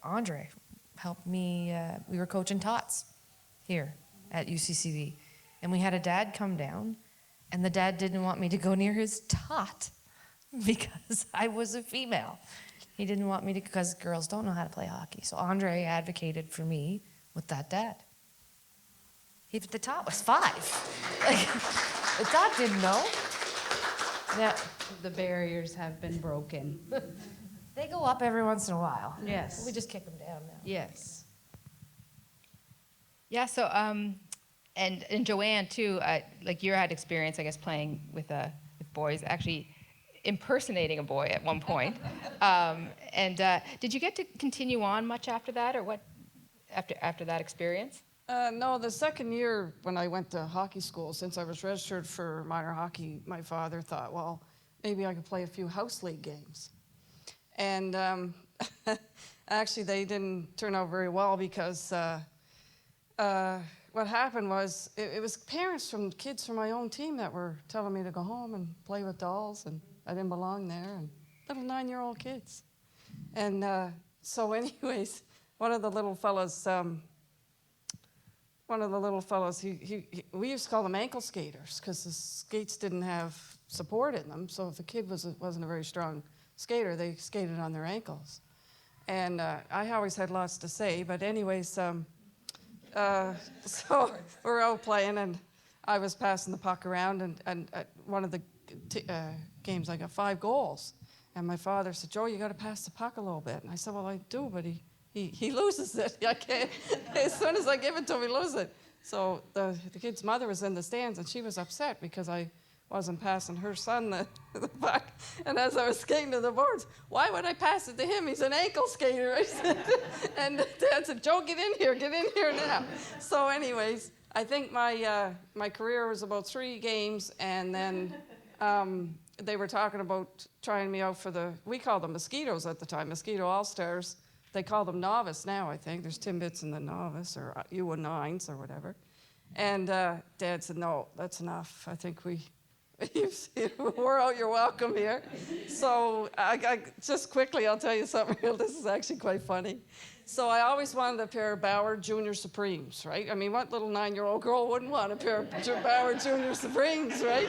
Andre helped me. We were coaching tots here at UCCB. And we had a dad come down, and the dad didn't want me to go near his tot because I was a female. He didn't want me to, because girls don't know how to play hockey. So Andre advocated for me with that dad. The tot was 5. The tot didn't know. Yeah. The barriers have been broken. They go up every once in a while. Yes. We just kick them down now. Yes. Yeah, so, and Joanne too, like you had experience, I guess, playing with boys, actually impersonating a boy at one point. Did you get to continue on much after that, or what, after that experience? No, the second year when I went to hockey school, since I was registered for minor hockey, my father thought, well, maybe I could play a few house league games. And actually, they didn't turn out very well because what happened was it was parents from kids from my own team that were telling me to go home and play with dolls, and I didn't belong there, and little 9-year-old kids. And so anyways, one of the little fellas, we used to call them ankle skaters because the skates didn't have support in them. So if a kid wasn't a very strong skater, they skated on their ankles. And I always had lots to say, but anyways, so we're out playing, and I was passing the puck around, and at one of the games I got 5 goals. And my father said, "Joe, you got to pass the puck a little bit." And I said, "Well, I do, but he loses it. I can't. As soon as I give it to him, he loses it." So the kid's mother was in the stands, and she was upset because I wasn't passing her son the puck. And as I was skating to the boards, "Why would I pass it to him? He's an ankle skater." I said, and Dad said, "Joe, get in here now." So anyways, I think my career was about 3 games, and then they were talking about trying me out for we called them Mosquitoes at the time, Mosquito All-Stars. They call them Novice now, I think. There's Timbits in the Novice, or U9s or whatever. And Dad said, "No, that's enough. I think we're out your welcome here." So I just quickly, I'll tell you something real. This is actually quite funny. So I always wanted a pair of Bauer Junior Supremes, right? I mean, what little 9-year-old girl wouldn't want a pair of Bauer Junior Supremes, right?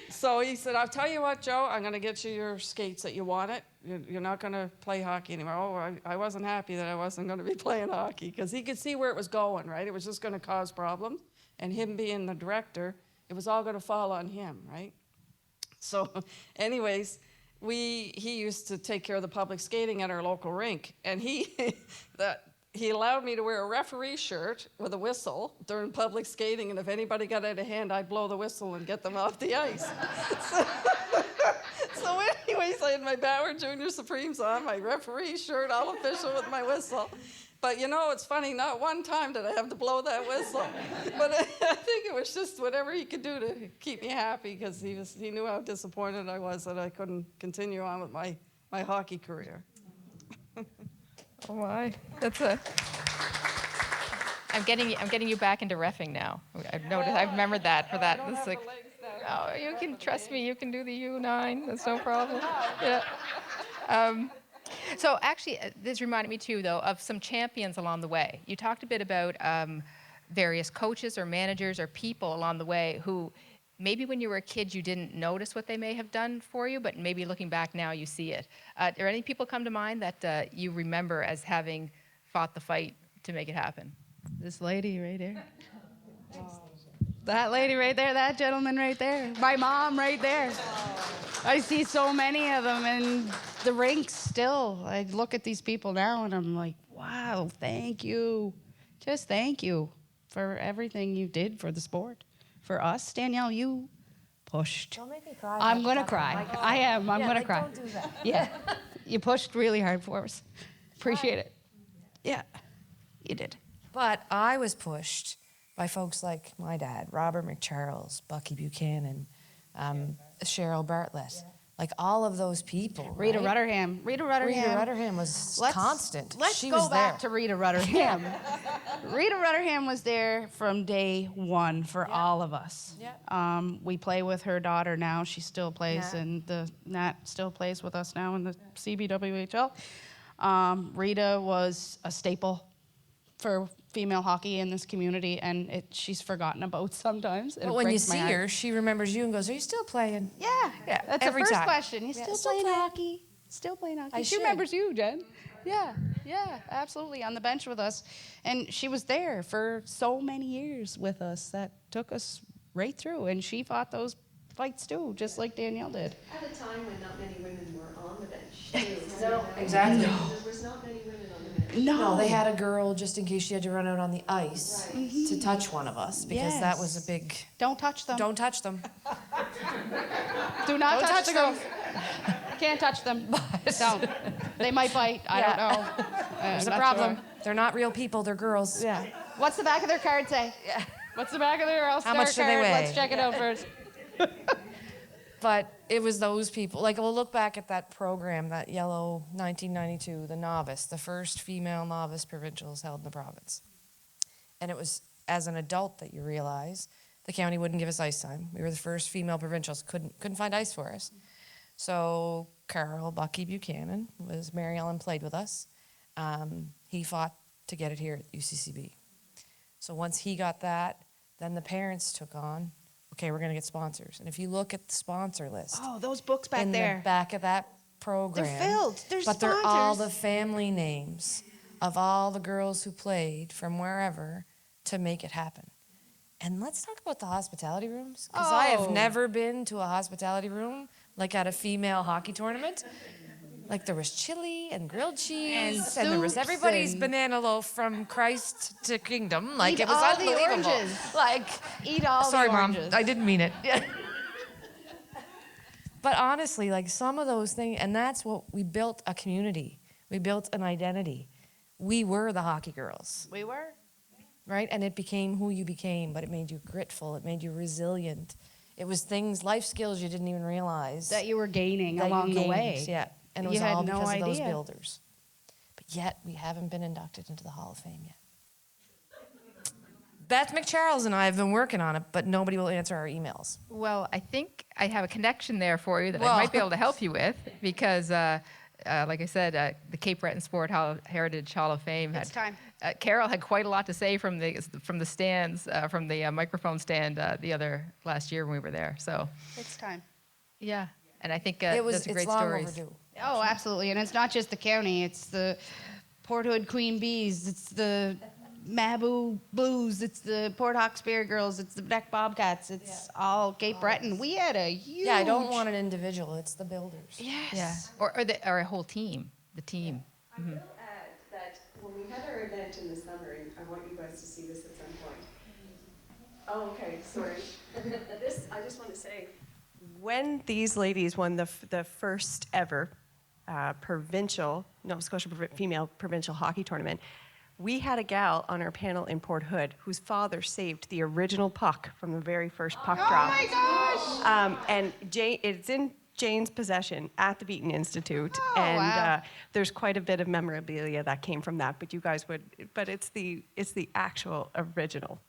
So he said, "I'll tell you what, Joe, I'm going to get you your skates that you wanted. You're not going to play hockey anymore." Oh, I wasn't happy that I wasn't going to be playing hockey because he could see where it was going, right? It was just going to cause problems. And him being the director, it was all going to fall on him, right? So anyways, he used to take care of the public skating at our local rink. And he allowed me to wear a referee shirt with a whistle during public skating, and if anybody got out of hand, I'd blow the whistle and get them off the ice. So anyways, I had my Bauer Junior Supremes on, my referee shirt, all official with my whistle. But you know, it's funny, not one time did I have to blow that whistle. But I think it was just whatever he could do to keep me happy, because he knew how disappointed I was that I couldn't continue on with my hockey career. Oh my, I'm getting you back into reffing now. I've noticed. I've remembered that for that. This is like, oh, you can trust me. You can do the U9. That's no problem. Yeah. So actually, this reminded me too, though, of some champions along the way. You talked a bit about various coaches or managers or people along the way who maybe when you were a kid you didn't notice what they may have done for you, but maybe looking back now you see it. Are any people come to mind that you remember as having fought the fight to make it happen? This lady right there. That lady right there, that gentleman right there, my mom right there. I see so many of them in the rinks still. I look at these people now and I'm like, wow, thank you. Just thank you for everything you did for the sport. For us, Danielle, you pushed. Don't make me cry. I'm going to cry. I am. I'm going to cry. Don't do that. Yeah. You pushed really hard for us. Appreciate it. Yeah, you did. But I was pushed by folks like my dad, Robert McCharles, Bucky Buchanan, Cheryl Bartlett, like all of those people. Rita right? Rutterham. Rita Rutterham was constant. Let's she go was back there. to Rita Rutterham. Rita Rutterham was there from day one for all of us. Yeah. We play with her daughter now. She still plays, and Nat still plays with us now in the CBWHL. Rita was a staple for female hockey in this community, and she's forgotten about sometimes. But when you see her, she remembers you and goes, "Are you still playing?" Yeah. That's Every the first time. question. You still playing hockey? Still playing hockey? She remembers you, Jen. Yeah, absolutely. On the bench with us. And she was there for so many years with us that took us right through. And she fought those fights too, just like Danielle did. At a time when not many women were on the bench, too. No, exactly. There was not many women on the bench. No, they had a girl just in case she had to run out on the ice to touch one of us, because that was a big. Don't touch them. Don't touch them. Do not Don't touch the them. girls. Can't touch them. Don't. They might bite. I don't know. There's a not problem. sure. They're not real people. They're girls. Yeah. What's the back of their card say? Yeah. What's the back of their All-Star How much do card? they weigh? Let's check it out first. But it was those people. Like, we'll look back at that program, that yellow 1992, the novice, the first female novice provincials held in the province. And it was as an adult that you realize the county wouldn't give us ice time. We were the first female provincials, couldn't find ice for us. So Carl Bucky Buchanan was Mary Ellen played with us. He fought to get it here at UCCB. So once he got that, then the parents took on, okay, we're going to get sponsors. And if you look at the sponsor list, Oh, those books back in there. the back of that program, They're filled. They're but they're all sponsors. the family names of all the girls who played from wherever to make it happen. And let's talk about the hospitality rooms, because I have Oh. never been to a hospitality room like at a female hockey tournament. Like there was chili and grilled cheese, and there was soups everybody's and- banana loaf from Christ to Kingdom. Like Eat it was all the unbelievable. oranges. Like, Eat all sorry, the Mom, oranges. I didn't mean it. But honestly, like some of those things, and that's what we built a community. We built an identity. We were the hockey girls, We were. right? And it became who you became, but it made you gritful. It made you resilient. It was things, life skills you didn't even realize That you were gaining that along you the gained. way. Yeah, and it You was had all no because of those idea. builders. But yet, we haven't been inducted into the Hall of Fame yet. Beth McCharles and I have been working on it, but nobody will answer our emails. Well, I think I have a connection there for you that Well. I might be able to help you with because, like I said, the Cape Breton Sport Heritage Hall of Fame It's time. Carol had quite a lot to say from the stands, from the microphone stand last year when we were there. So It's time. yeah, and I think It was, those are it's great long stories. overdue. Oh, absolutely. And it's not just the county. It's the Port Hood Queen Bees. It's the Maboo Blues. It's the Port Hawkesbury Girls. It's the Beck Bobcats. It's all Cape Breton. We had a huge... Yeah, I don't want an individual. It's the builders. Yes. Yeah, or a whole team, the team. I will add that when we had our event in the summer, and I want you guys to see this at some point. Oh, okay, sorry. I just want to say, when these ladies won the first ever Nova Scotia female provincial hockey tournament, we had a gal on our panel in Port Hood whose father saved the original puck from the very first puck drop. Oh my gosh! And it's in Jane's possession at the Beaton Institute, Oh, and wow. there's quite a bit of memorabilia that came from that. But you guys would, but it's the actual original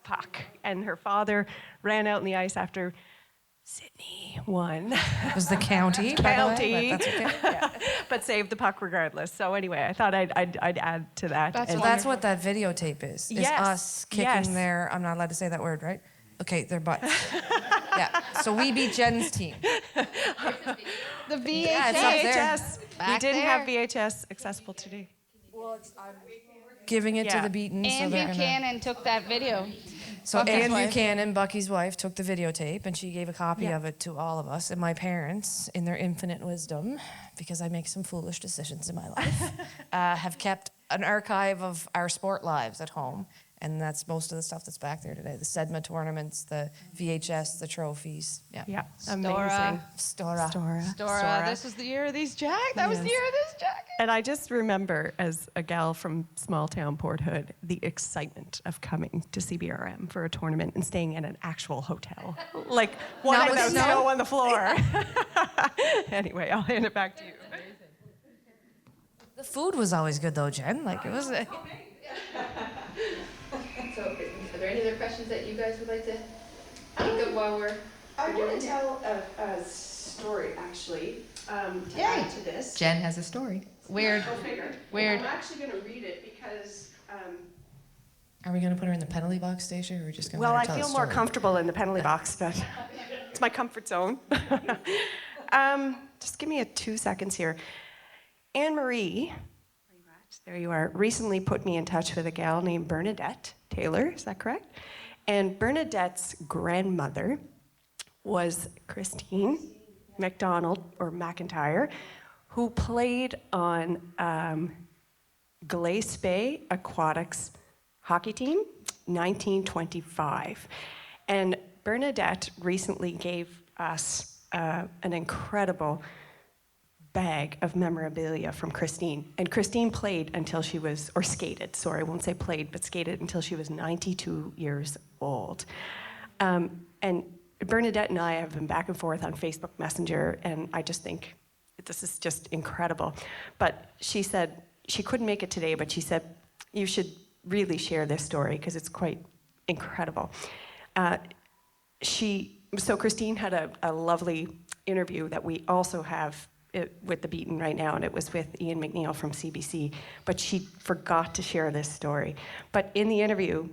puck. And her father ran out in the ice after Sydney won. It was the county, by the way, but that's okay. But saved the puck regardless. So anyway, I thought I'd add to that. That's So And- that's what that videotape is. Yes, Us kicking yes. their, I'm not allowed to say that word, right? Okay, their butts. Yeah, so we beat Jen's team. The VHS. Yeah, it's up there. VHS. We Back didn't have there. VHS accessible today. Giving it to Yeah. the Beaton. Ann so they're gonna- Buchanan took that video. So Bucky's Ann wife. Buchanan, Bucky's wife, took the videotape and she gave a copy Yeah. of it to all of us. And my parents, in their infinite wisdom, because I make some foolish decisions in my life, have kept an archive of our sport lives at home. And that's most of the stuff that's back there today. The SEDMA tournaments, the VHS, the trophies. Yeah. Yeah, Stora. amazing. Stora. Dora, this was the year of these jackets. That was the Yes. year of this jacket. And I just remember, as a gal from small town Port Hood, the excitement of coming to CBRM for a tournament and staying in an actual hotel. Like, one Not with without snow? snow on the floor. Anyway, I'll hand it back to you. The food was always good though, Jen. Like it was. So, are there any other questions that you guys would like to think of while we're I want to tell a story, actually, to Yay. add to this. Jen has a story. Weird. Go figure. Weird. I'm actually going to read it because, Are we gonna put her in the penalty box station, or are we just gonna? well, let her I tell feel the more story? comfortable in the penalty box, but it's my comfort zone. Just give me 2 seconds here. Anne Marie, there you are, recently put me in touch with a gal named Bernadette Taylor, is that correct? And Bernadette's grandmother was Christine McDonald, or McIntyre, who played on Glace Bay Aquatics hockey team, 1925. And Bernadette recently gave us an incredible bag of memorabilia from Christine. And Christine played until she was, or skated, sorry, I won't say played, but skated until she was 92 years old. And Bernadette and I have been back and forth on Facebook Messenger, and I just think this is just incredible. But she said, she couldn't make it today, but she said, you should really share this story because it's quite incredible. So Christine had a lovely interview that we also have with the Beaton right now, and it was with Ian McNeil from CBC, but she forgot to share this story. But in the interview,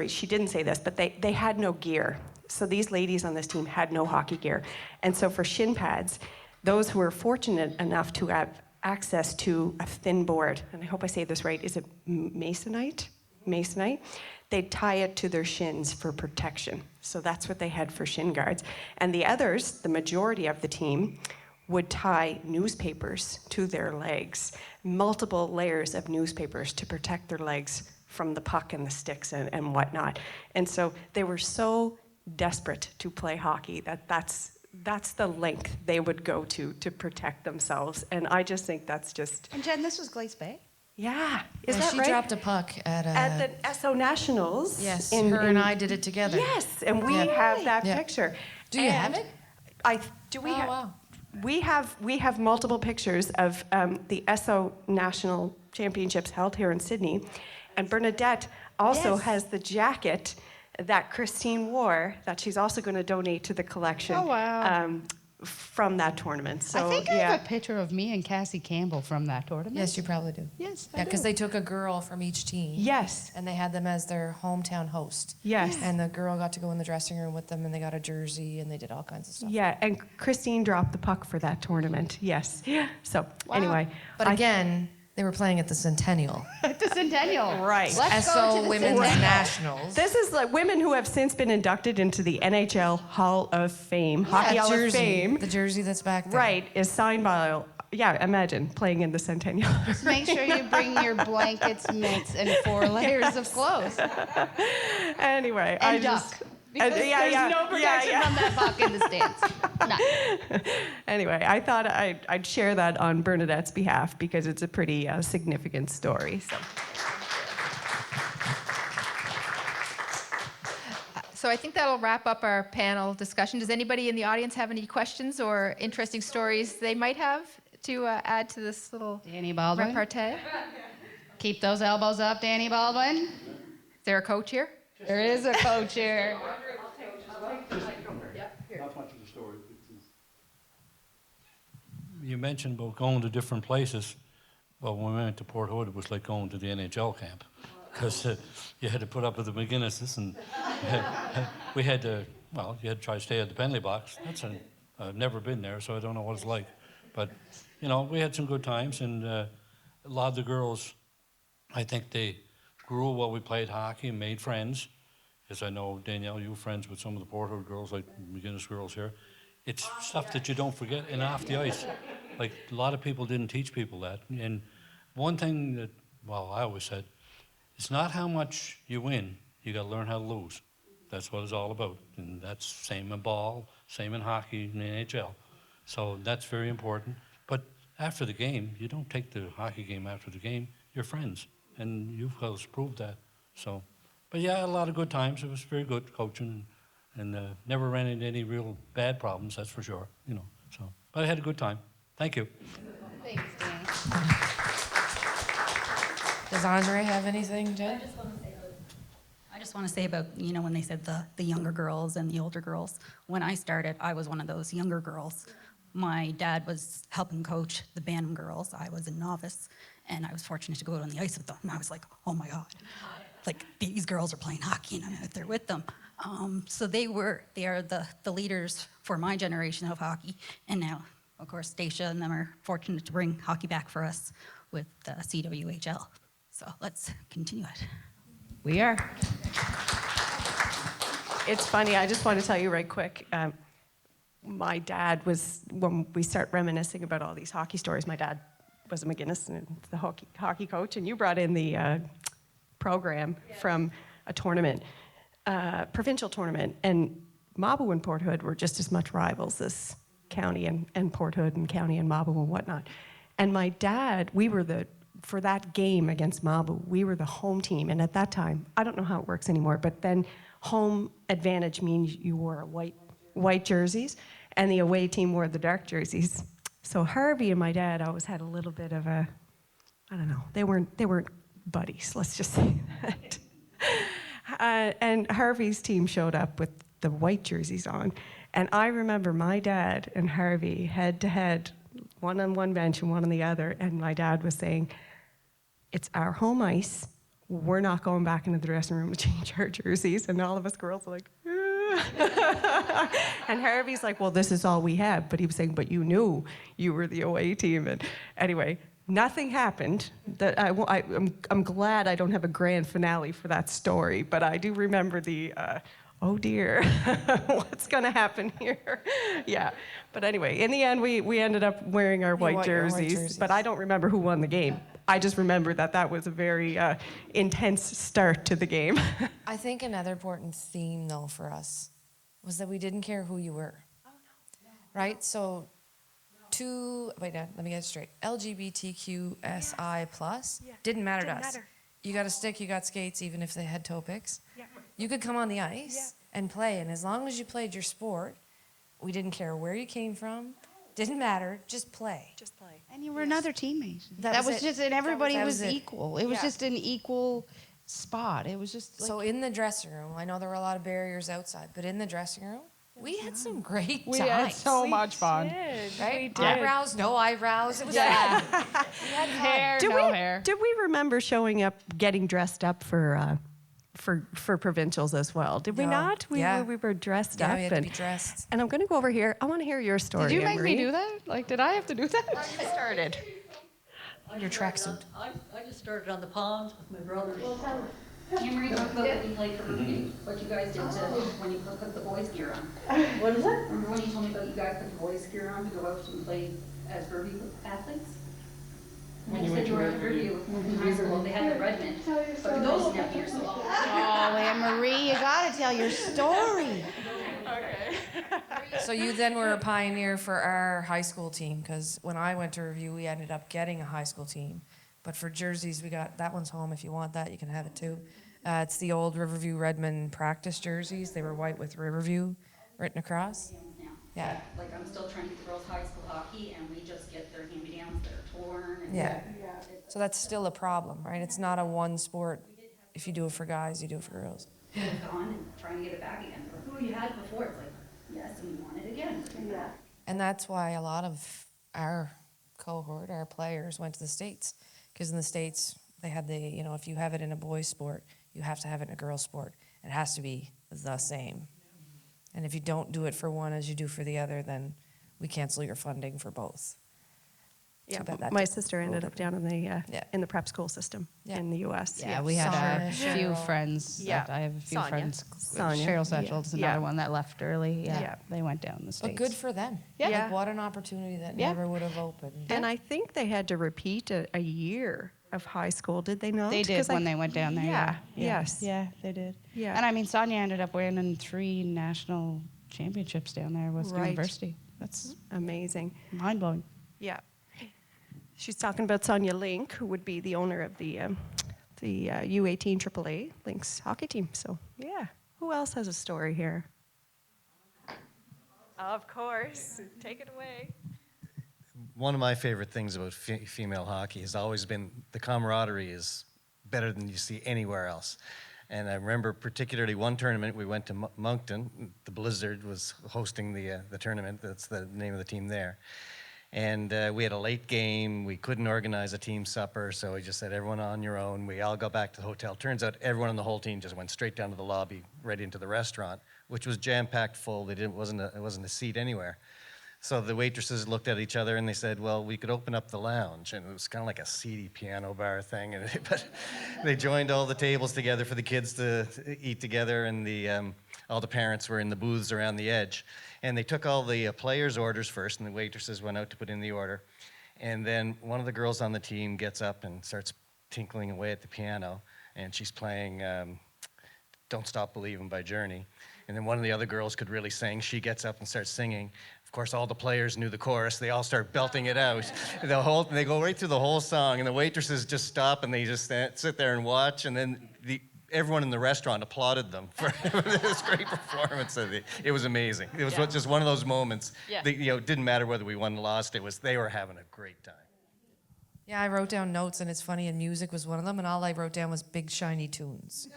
she didn't say this, but they had no gear. So these ladies on this team had no hockey gear. And so for shin pads, those who were fortunate enough to have access to a thin board, and I hope I say this right, is it masonite? Masonite. They'd tie it to their shins for protection. So that's what they had for shin guards. And the others, the majority of the team, would tie newspapers to their legs, multiple layers of newspapers to protect their legs from the puck and the sticks and whatnot. And so they were so desperate to play hockey that's the length they would go to protect themselves. And I just think that's just... And Jen, this was Glace Bay? Yeah, is that she right? dropped a puck at the SO Nationals. Yes, her and I did it together. Yes, and we have that picture. Do you have it? Wow. We have multiple pictures of the SO National Championships held here in Sydney, and Bernadette also has the jacket that Christine wore that she's also going to donate to the collection. Oh, wow. From that tournament. So I think I have a picture of me and Cassie Campbell from that tournament. Yes, you probably do. Yes, I Yeah, because do. they took a girl from each team. Yes. And they had them as their hometown host. Yes. And the girl got to go in the dressing room with them, and they got a jersey, and they did all kinds of stuff. Yeah, and Christine dropped the puck for that tournament. Yes. So anyway, But again, they were playing at the Centennial. The Centennial. Right. Let's go SO to the Women's Centennial. Nationals. this is like women who have since been inducted into the NHL Hall of Fame, Hockey Hall of Fame. The jersey that's back there. Right, is signed by, imagine playing in the Centennial. Just make sure you bring your blankets, mitts, and 4 layers of clothes. Anyway, And I duck. just... Because there's no protection from that puck in the stands. None. Anyway, I thought I'd share that on Bernadette's behalf because it's a pretty significant story. So I think that'll wrap up our panel discussion. Does anybody in the audience have any questions or interesting stories they might have to add to this little Danny Baldwin. repartee? Keep those elbows up, Danny Baldwin. Is there a coach here? There is a coach here. Not much of the story. You mentioned about going to different places. Well, when we went to Port Hood, it was like going to the NHL camp because you had to put up with the McGinnises, and you had to try to stay at the penalty box. I've never been there, so I don't know what it's like. But, we had some good times, and a lot of the girls, I think they grew while we played hockey and made friends. As I know, Danielle, you were friends with some of the Port Hood girls, like McGinnis girls here. It's stuff that you don't forget, and off the ice. Like, a lot of people didn't teach people that. And one thing that, I always said, it's not how much you win, you got to learn how to lose. That's what it's all about. And that's same in ball, same in hockey, in the NHL. So that's very important. But after the game, you don't take the hockey game after the game, you're friends. And you've proved that. So, but yeah, a lot of good times. It was very good coaching, and never ran into any real bad problems, that's for sure, So, but I had a good time. Thank you. Thanks, Danny. Does Andre have anything, Jen? I just want to say about, when they said the younger girls and the older girls. When I started, I was one of those younger girls. My dad was helping coach the Bantam girls. I was a novice, and I was fortunate to go out on the ice with them. And I was like, oh my God, like these girls are playing hockey and I'm out there with them. So they are the leaders for my generation of hockey. And now, of course, Stacia and them are fortunate to bring hockey back for us with the CWHL. So let's continue it. We are. It's funny, I just want to tell you right quick. My dad was, when we start reminiscing about all these hockey stories, my dad was a McGinnis and the hockey coach, and you brought in the program from a tournament, provincial tournament, and Mabo and Port Hood were just as much rivals as County and Port Hood and County and Mabo and whatnot. And my dad, for that game against Mabo, we were the home team, and at that time, I don't know how it works anymore, but then home advantage means you wore white jerseys, and the away team wore the dark jerseys. So Harvey and my dad always had a little bit of a, I don't know, they weren't buddies, let's just say that. And Harvey's team showed up with the white jerseys on. And I remember my dad and Harvey head to head, one on one bench and one on the other. And my dad was saying, it's our home ice. We're not going back into the dressing room to change our jerseys. And all of us girls were like, and Harvey's like, well, this is all we have. But he was saying, but you knew you were the away team. And anyway, nothing happened. I'm glad I don't have a grand finale for that story. But I do remember the, oh dear, what's going to happen here? Yeah. But anyway, in the end, we ended up wearing our white jerseys. But I don't remember who won the game. I just remember that was a very intense start to the game. I think another important theme, though, for us was that we didn't care who you were. Oh, no. Right? So, let me get it straight. LGBTQSI plus didn't matter to us. You got a stick, you got skates, even if they had toe picks. Yeah. You could come on the ice and play, and as long as you played your sport, we didn't care where you came from. Didn't matter, just play. Just play. And you were another teammate. That was just, and everybody that was was it. equal. It was just an equal spot. It was just like, So in the dressing room, I know there were a lot of barriers outside, but in the dressing room, we had some great we times. had so much fun. Right? We did. Eyebrows, no eyebrows. It was Yeah. fun. We had fun. Hair, hair. Did we remember showing up, getting dressed up for provincials as well? Did we No. not? We Yeah. were dressed Yeah, up. we had to be dressed. And I'm going to go over here. I want to hear your story. Did you make me Anne-Marie. do that? Like, did I have to do that? You started. On your tracksuit. I just started on the ponds with my brothers. Anne-Marie, talk about when you played for rugby, what you guys did when you put the boys' gear on. What is it? Remember when you told me about you guys put the boys' gear on to go out and play as rugby athletes? When you said you were at Riverview in high school, they had the Redmond, but the boys didn't have gear, so. Oh, Anne-Marie, you gotta tell your story. So you then were a pioneer for our high school team, because when I went to review, we ended up getting a high school team. But for jerseys, we got, that one's home. If you want that, you can have it too. It's the old Riverview Redmond practice jerseys. They were white with Riverview written across. Yeah. Like, I'm still trying to get girls' high school hockey, and we just get their hand-me-downs that are torn. And Yeah. So that's still a problem, right? It's not a one sport. If you do it for guys, you do it for girls. It's gone and trying to get it back again. Or who you had before, it's like, yes, and we want it again. Yeah. And that's why a lot of our cohort, our players, went to the States. Because in the States, they had the, if you have it in a boys' sport, you have to have it in a girls' sport. It has to be the same. And if you don't do it for one as you do for the other, then we cancel your funding for both. Yeah, Too bad that my didn't sister go ended over. up down in the prep school system in the U.S. Yeah, we had a Sonia, few Cheryl. friends. Yeah. I have a few Sonia. friends. Sonia. Cheryl Setchell's Yeah. another one that left early. Yeah, Yeah. they went down the States. But good for them. Yeah. Like, what an opportunity that Yeah. never would have opened. And I think they had to repeat a year of high school, did they not? They did 'Cause when they went down there. Yeah, Yeah. yes. Yeah, they did. Yeah. And I mean, Sonia ended up winning 3 national championships down there with Right. university. That's Amazing. mind blowing. Yeah. She's talking about Sonia Link, who would be the owner of the U18 AAA Lynx hockey team. So, yeah. Who else has a story here? Of course. Take it away. One of my favorite things about female hockey has always been the camaraderie is better than you see anywhere else. And I remember particularly one tournament, we went to Moncton. The Blizzard was hosting the tournament. That's the name of the team there. And we had a late game. We couldn't organize a team supper, so we just said, everyone on your own. We all got back to the hotel. Turns out everyone on the whole team just went straight down to the lobby, right into the restaurant, which was jam-packed full. It wasn't a seat anywhere. So the waitresses looked at each other and they said, well, we could open up the lounge. And it was kind of like a seedy piano bar thing. But they joined all the tables together for the kids to eat together, and all the parents were in the booths around the edge. And they took all the players' orders first, and the waitresses went out to put in the order. And then one of the girls on the team gets up and starts tinkling away at the piano, and she's playing Don't Stop Believin' by Journey. And then one of the other girls could really sing. She gets up and starts singing. Of course, all the players knew the chorus. They all start belting it out. They go right through the whole song, and the waitresses just stop, and they just sit there and watch, and then everyone in the restaurant applauded them for this great performance. It was amazing. It was just one of those moments. Yeah. It didn't matter whether we won or lost. They were having a great time. Yeah, I wrote down notes, and it's funny, and music was one of them, and all I wrote down was big shiny tunes.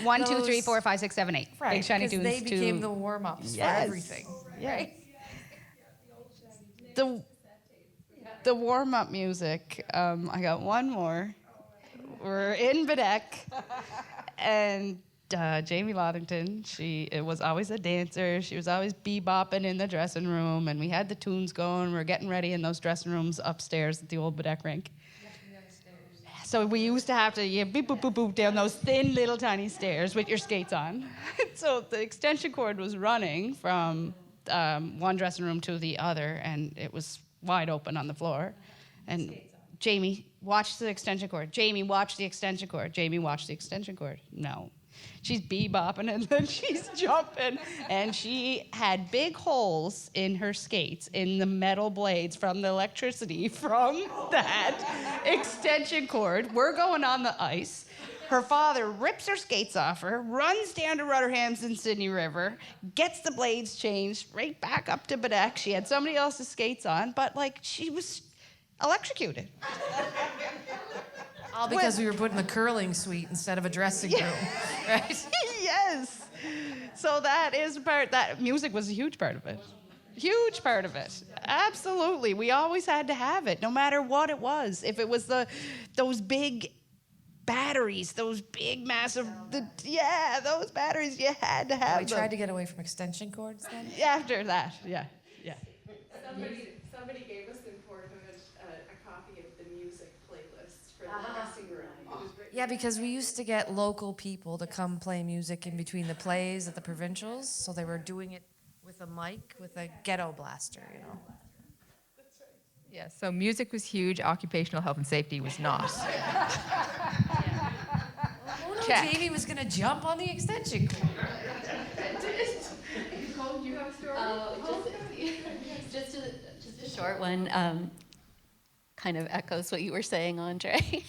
1, 2, 3, 4, 5, 6, 7, 8. Big shiny 'cause tunes. they became to- the warm-ups for Yes. everything. Yes. The warm-up music. I got one more. We're in Bedeck, and Jamie Loddington. It was always a dancer. She was always bebopping in the dressing room, and we had the tunes going. We were getting ready in those dressing rooms upstairs at the old Bedeck rink. So we used to have to beep, boop, boop, boop down those thin little tiny stairs with your skates on. So the extension cord was running from one dressing room to the other, and it was wide open on the floor. And Jamie, watch the extension cord. Jamie, watch the extension cord. Jamie, watch the extension cord. No. She's bebopping and then she's jumping. And she had big holes in her skates in the metal blades from the electricity from that extension cord. We're going on the ice. Her father rips her skates off her, runs down to Rutherham's in Sydney River, gets the blades changed, right back up to Bedeck. She had somebody else's skates on, but like she was electrocuted. All because we were put in the curling suite instead of a dressing room, right? Yes. So that is that music was a huge part of it. Huge part of it. Absolutely. We always had to have it, no matter what it was. If it was those big batteries, those big massive, those batteries, you had to have We them. tried to get away from extension cords then. After that, yeah. Somebody gave us in Port Hood a copy of the music playlist for the dressing room. It was written Yeah, because we used to get local people to come play music in between the plays at the provincials, so they were doing it with a mic, with a ghetto blaster, you know. Yeah, so music was huge, occupational health and safety was not. Oh no, Check. Jamie was gonna jump on the extension cord. Nicole, do you have a story? Just a short one. Kind of echoes what you were saying, Andre.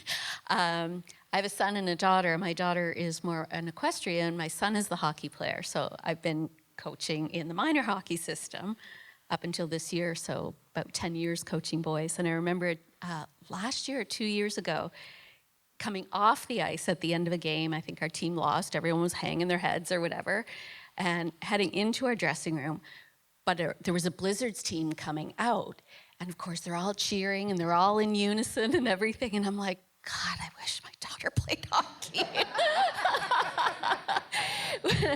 I have a son and a daughter. My daughter is more an equestrian. My son is the hockey player. So I've been coaching in the minor hockey system up until this year, so about 10 years coaching boys. And I remember last year or 2 years ago, coming off the ice at the end of a game. I think our team lost. Everyone was hanging their heads or whatever. And heading into our dressing room, but there was a Blizzards team coming out. And of course, they're all cheering and they're all in unison and everything. And I'm like, God, I wish my daughter played hockey.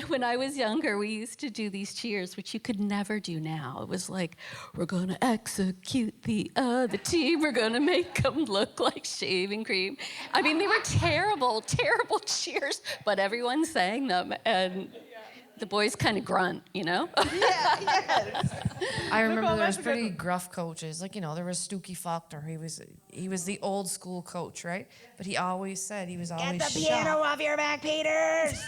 When I was younger, we used to do these cheers, which you could never do now. It was like, we're going to execute the other team. We're going to make them look like shaving cream. I mean, they were terrible, terrible cheers, but everyone sang them. And the boys kind of grunt, you know? I remember there was pretty gruff coaches. Like, you know, there was Stookie Faulkner. He was the old school coach, right? But he always said he was always Get the piano off your back, Peters!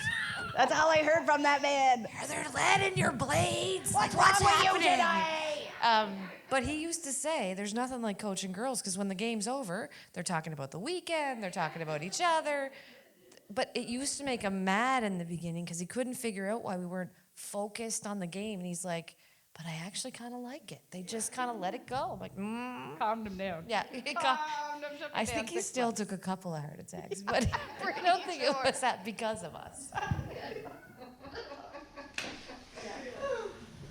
That's all I heard from that man. Are there lead in your blades? What's Like, wrong with you happening? But he used to say, there's nothing like coaching girls, because when the game's over, they're talking about the weekend, they're talking about each other. But it used to make him mad in the beginning, because he couldn't figure out why we weren't focused on the game. And he's like, but I actually kind of like it. They just kind of let it go. I'm like, Calmed him down. Yeah. I think he still took a couple of heart attacks, but I don't think it was that because of us.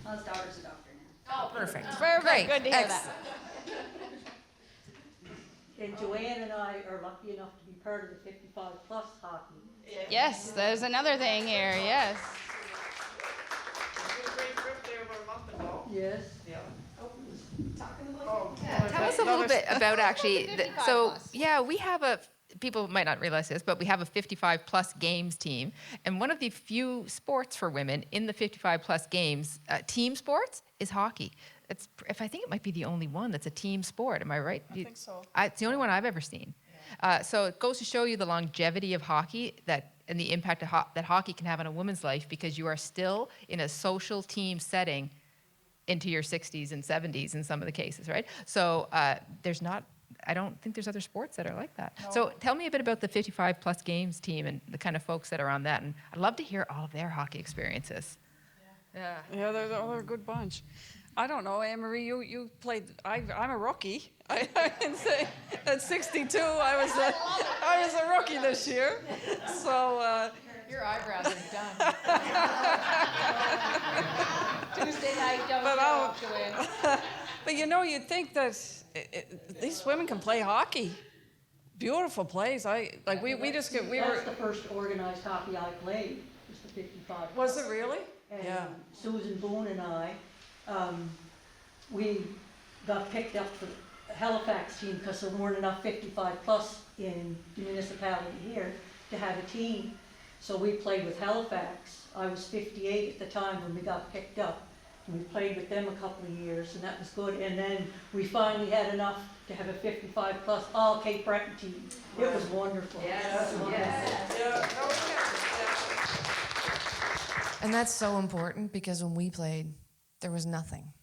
Well, his daughter's a doctor now. Oh, perfect. Perfect. Good to hear that. And Joanne and I are lucky enough to be part of the 55 plus hockey. Yes, there's another thing here, yes. Yes. Tell us a little bit about actually, we have people might not realize this, but we have a 55 plus games team. And one of the few sports for women in the 55 plus games, team sports, is hockey. I think it might be the only one that's a team sport. Am I right? I think so. It's the only one I've ever seen. So it goes to show you the longevity of hockey and the impact that hockey can have on a woman's life, because you are still in a social team setting into your 60s and 70s in some of the cases, right? So I don't think there's other sports that are like that. No. So tell me a bit about the 55 plus games team and the kind of folks that are on that. And I'd love to hear all of their hockey experiences. Yeah, they're a good bunch. I don't know, Anne Marie. You played. I'm a rookie. I can say at 62, I was a rookie this year. So. Your eyebrows are done. Tuesday night, don't show up, Joanne. But you'd think that these women can play hockey. Beautiful plays. That's the first organized hockey I played, was the 55. Was it really? And Yeah. Susan Boone and I, we got picked up for the Halifax team because there weren't enough 55 plus in the municipality here to have a team. So we played with Halifax. I was 58 at the time when we got picked up. And we played with them a couple of years, and that was good. And then we finally had enough to have a 55 plus all Cape Breton team. It was wonderful. Yes. And that's so important because when we played, there was nothing.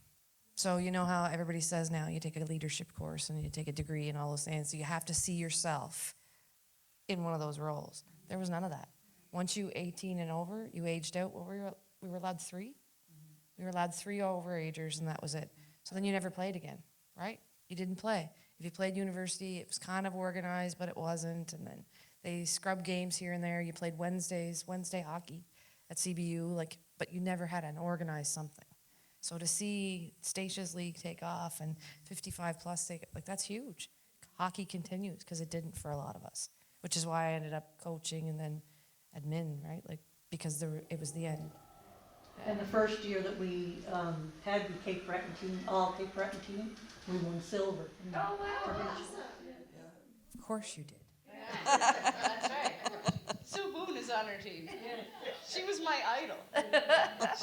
So you know how everybody says now you take a leadership course and you take a degree and all those things. So you have to see yourself in one of those roles. There was none of that. Once you 18 and over, you aged out. What we were allowed 3? We were allowed 3 overagers, and that was it. So then you never played again, right? You didn't play. If you played university, it was kind of organized, but it wasn't. And then they scrubbed games here and there. You played Wednesday hockey at CBU, but you never had an organized something. So to see Stacia's league take off and 55 plus that's huge. Hockey continues because it didn't for a lot of us, which is why I ended up coaching and then admin, right? Because it was the end. And the first year that we had the Cape Breton team, all Cape Breton team, we won silver. Oh, wow. Of course you did. That's right. Sue Boone is on her team. She was my idol.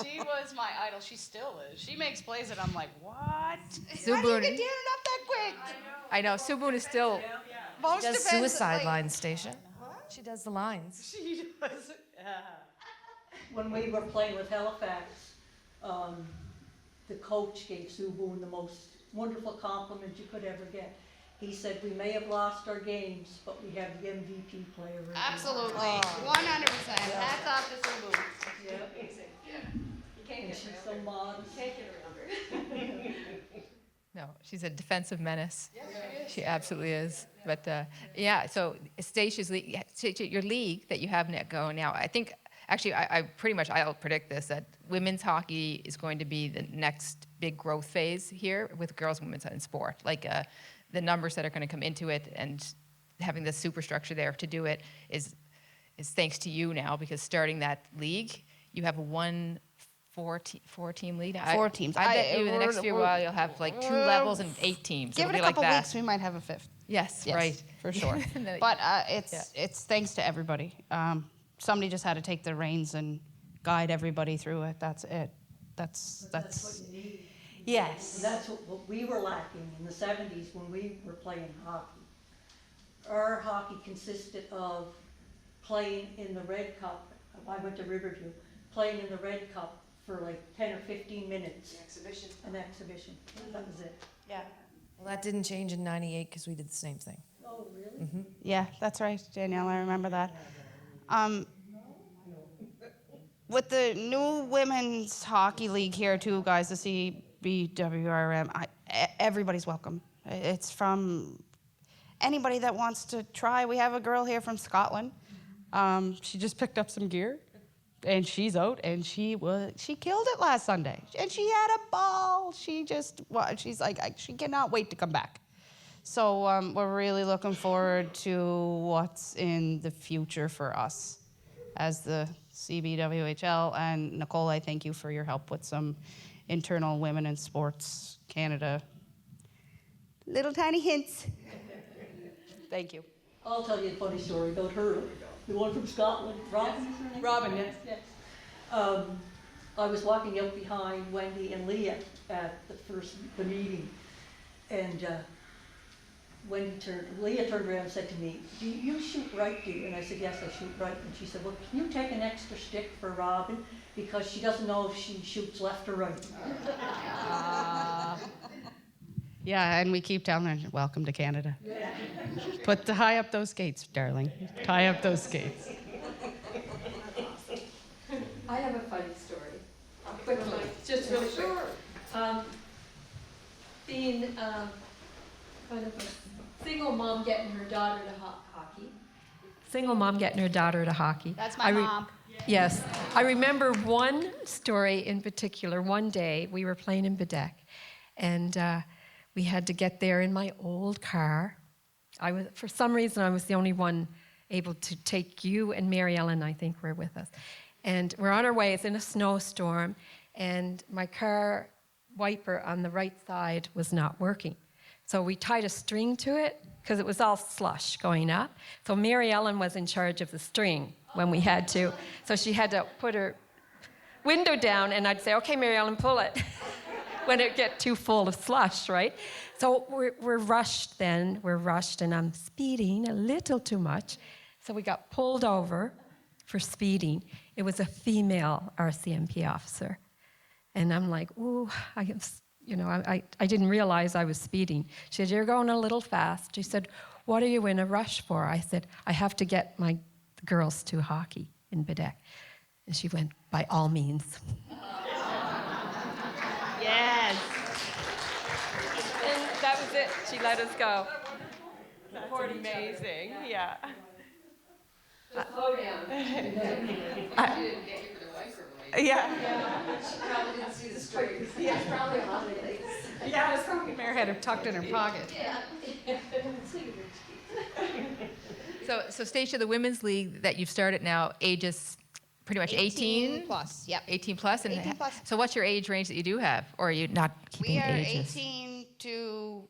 She was my idol. She still is. She makes plays and I'm like, what? Sue How do you Boone. get down and up that quick? I know. Sue Boone is still. Most She does defensive, suicide lines, Stacia. She does the lines. She does. When we were playing with Halifax, the coach gave Sue Boone the most wonderful compliment you could ever get. He said, we may have lost our games, but we have the MVP player. Absolutely. 100%. Hats off to Sue Boone. Yeah. And she's so modest. No, she's a defensive menace. Yes, she is. She absolutely is. But yeah, so Stacia's league, your league that you have going now, I think, actually, I'll predict this, that women's hockey is going to be the next big growth phase here with girls and women's in sport. The numbers that are going to come into it and having the superstructure there to do it is thanks to you now, because starting that league, you have a four-team league. 4 teams. I bet you in the next few while you'll have 2 levels and 8 teams. Give It'll it be a couple that. weeks, we might have a 5th. Yes, right. For sure. But it's thanks to everybody. Somebody just had to take the reins and guide everybody through it. That's it. That's what you need. Yes. And that's what we were lacking in the 70s when we were playing hockey. Our hockey consisted of playing in the Red Cup. I went to Riverview, playing in the Red Cup for 10 or 15 minutes. An exhibition. That was it. Yeah. Well, that didn't change in '98 because we did the same thing. Oh, really? Mm-hmm. Yeah, that's right, Danielle. I remember that. With the new women's hockey league here, too, guys, the CBWRM, everybody's welcome. It's from anybody that wants to try. We have a girl here from Scotland. She just picked up some gear, and she's out, and she killed it last Sunday, and she had a ball. She's like, she cannot wait to come back. So we're really looking forward to what's in the future for us as the CBWHL. And Nicole, I thank you for your help with some internal Women in Sports Canada little tiny hints. Thank you. I'll tell you a funny story about her. The one from Scotland, Robin. Is her name? Robin, yes. Yes. I was walking out behind Wendy and Leah at the meeting, and Leah turned around and said to me, "Do you shoot right, do you?" And I said, "Yes, I shoot right." And she said, "Well, can you take an extra stick for Robin? Because she doesn't know if she shoots left or right." Yeah, and we keep telling her, welcome to Canada. Tie up those skates, darling. Tie up those skates. I have a funny story. Quickly, just really quick. Being kind of a single mom getting her daughter to hockey. Single mom getting her daughter to hockey. That's my mom. Yes. I remember one story in particular. One day we were playing in Bedeck, and we had to get there in my old car. For some reason, I was the only one able to take you, and Mary Ellen, I think, were with us. And we're on our way. It's in a snowstorm, and my car wiper on the right side was not working. So we tied a string to it because it was all slush going up. So Mary Ellen was in charge of the string when we had to. So she had to put her window down, and I'd say, okay, Mary Ellen, pull it when it get too full of slush, right? So we're rushed then. We're rushed, and I'm speeding a little too much. So we got pulled over for speeding. It was a female RCMP officer. And I'm like, ooh, I didn't realize I was speeding. She said, you're going a little fast. She said, what are you in a rush for? I said, I have to get my girls to hockey in Bedeck. And she went, by all means. Yes. And that was it. She let us go. That's amazing. Yeah. Slow down. Yeah. She probably didn't see the strings. Yeah, it's probably holidays. Yeah, it's probably Mary had it tucked in her pocket. Yeah. So Stacia, the women's league that you've started now, ages pretty much 18 plus, yep. 18 plus. And 18 plus. So what's your age range that you do have, or are you not keeping We are ages? 18 to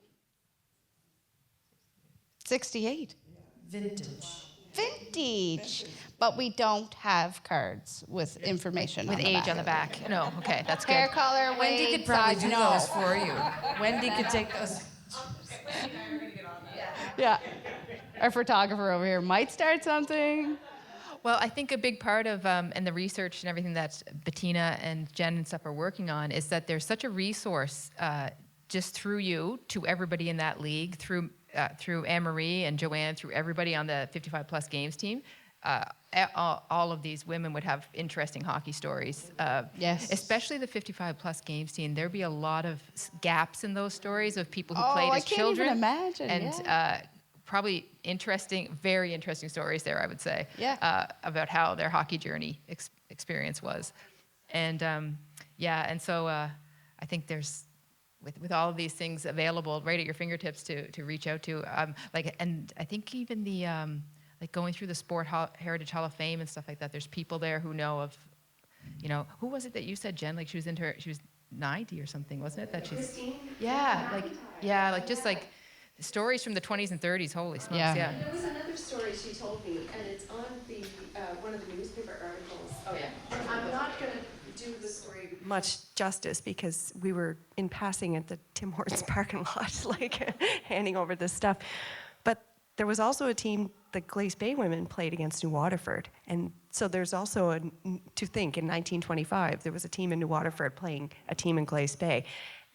68. Vintage. But we don't have cards with information With on the age back. on the back. No, okay, that's good. Hair color, Wendy weight, could probably size, do no. those for you. Wendy could take those. Yeah. Our photographer over here might start something. Well, I think a big part of and the research and everything that Bettina and Jen and stuff are working on is that there's such a resource just through you to everybody in that league, through Anne-Marie and Joanne, through everybody on the 55 plus games team. All of these women would have interesting hockey stories. Yes. Especially the 55 plus games team. There'd be a lot of gaps in those stories of people who Oh, played I as can't children. even imagine, And yeah. probably very interesting stories there, I would say. Yeah. About how their hockey journey experience was. And and so I think there's, with all of these things available right at your fingertips to reach out to, and I think even the like going through the Heritage Hall of Fame and stuff like that, there's people there who know of, who was it that you said, Jen? Like she was 90 or something, wasn't it? That she's Christine? just like stories from the 20s and 30s. Holy smokes, yeah. There was another story she told me, and it's on the one of the newspaper articles. Oh yeah. I'm not going to do the story much justice because we were in passing at the Tim Hortons parking lot, like handing over this stuff. But there was also a team, the Glace Bay women played against New Waterford. And so there's also, to think, in 1925, there was a team in New Waterford playing a team in Glace Bay.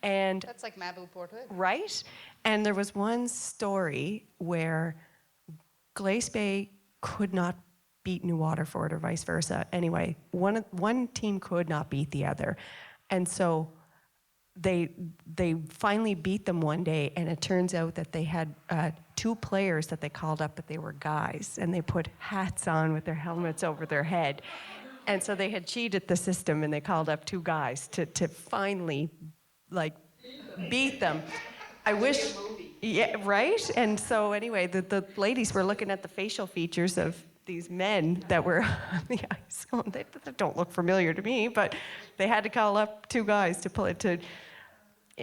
And That's like Mabou Port Hood. right? And there was one story where Glace Bay could not beat New Waterford or vice versa. Anyway, one team could not beat the other. And so they finally beat them one day, and it turns out that they had two players that they called up, but they were guys, and they put hats on with their helmets over their head. And so they had cheated the system, and they called up two guys to finally, beat them. I wish, yeah, right? And so anyway, the ladies were looking at the facial features of these men that were on the ice. They don't look familiar to me, but they had to call up two guys to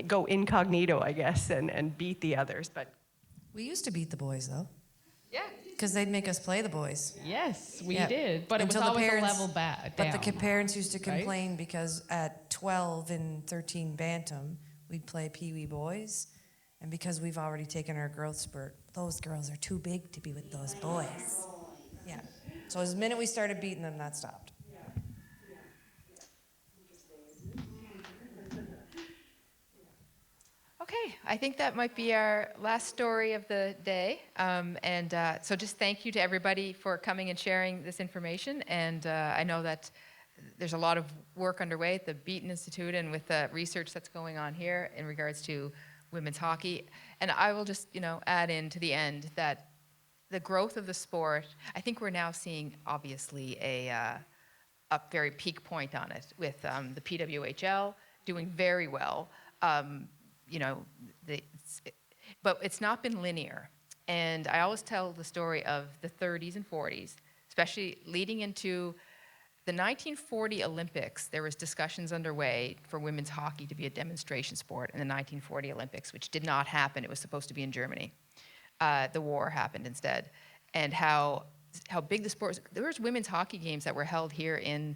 go incognito, I guess, and beat the others. But We used to beat the boys, though. Yeah. Because they'd make us play the boys. Yes, we Yeah. did. But it was Until the always parents- a level back. But the parents used to right? complain because at 12 and 13 bantam, we'd play Pee Wee boys. And because we've already taken our growth spurt, those girls are too big to be with those boys. Yeah. So the minute we started beating them, that stopped. Okay, I think that might be our last story of the day. So just thank you to everybody for coming and sharing this information. And I know that there's a lot of work underway at the Beaton Institute and with the research that's going on here in regards to women's hockey. And I will just, add in to the end that the growth of the sport, I think we're now seeing obviously a very peak point on it with the PWHL doing very well. But it's not been linear. And I always tell the story of the 30s and 40s, especially leading into the 1940 Olympics. There was discussions underway for women's hockey to be a demonstration sport in the 1940 Olympics, which did not happen. It was supposed to be in Germany. The war happened instead. And how big the sport was. There was women's hockey games that were held here in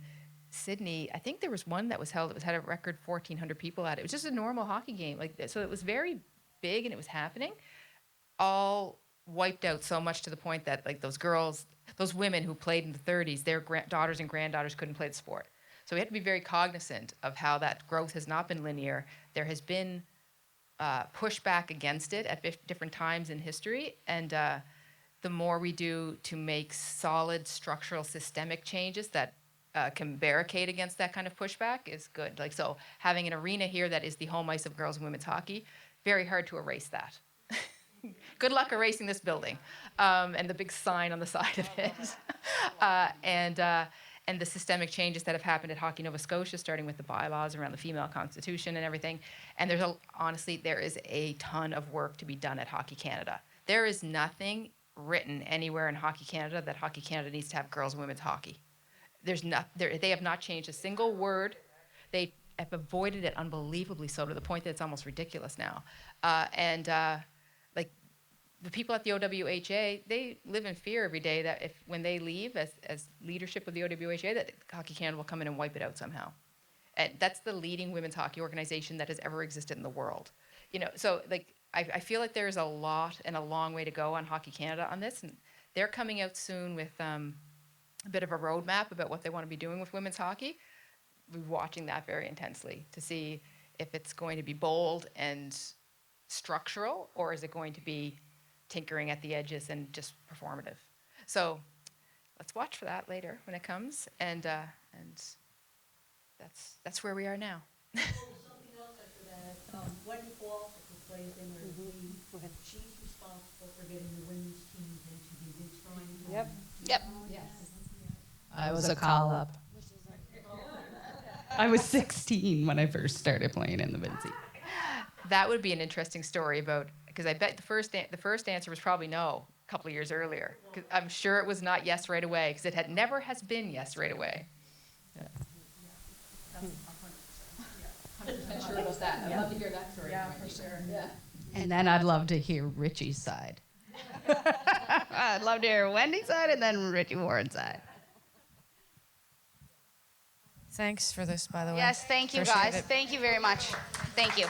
Sydney. I think there was one that was held, had a record 1,400 people at it. It was just a normal hockey game. So it was very big and it was happening. All wiped out so much to the point that those women who played in the 30s, their daughters and granddaughters couldn't play the sport. So we have to be very cognizant of how that growth has not been linear. There has been pushback against it at different times in history, and the more we do to make solid structural systemic changes that can barricade against that kind of pushback is good. So having an arena here that is the home ice of girls and women's hockey, very hard to erase that. Good luck erasing this building and the big sign on the side of it. And the systemic changes that have happened at Hockey Nova Scotia, starting with the bylaws around the female constitution and everything. And honestly, there is a ton of work to be done at Hockey Canada. There is nothing written anywhere in Hockey Canada that Hockey Canada needs to have girls and women's hockey. They have not changed a single word. They have avoided it unbelievably so, to the point that it's almost ridiculous now. The people at the OWHA, they live in fear every day that when they leave as leadership of the OWHA, that Hockey Canada will come in and wipe it out somehow. And that's the leading women's hockey organization that has ever existed in the world. I feel like there's a lot and a long way to go on Hockey Canada on this, and they're coming out soon with a bit of a roadmap about what they want to be doing with women's hockey. We're watching that very intensely to see if it's going to be bold and structural, or is it going to be tinkering at the edges and just performative. So let's watch for that later when it comes, and that's where we are now. Something else after that, Wendy Walsh, who plays in her team, she's responsible for getting the women's teams into the big trying. Yep. Yes. I was a call-up. I was 16 when I first started playing in the Vinci. That would be an interesting story because I bet the first answer was probably no a couple of years earlier. 'Cause I'm sure it was not yes right away, because it never has been yes right away. Yeah. I'm sure about that. I'd love to hear that story. Yeah, for sure. Yeah. And then I'd love to hear Richie's side. I'd love to hear Wendy's side and then Richie Warren's side. Thanks for this, by the way. Yes, thank you, Appreciate guys. it. Thank you very much. Thank you.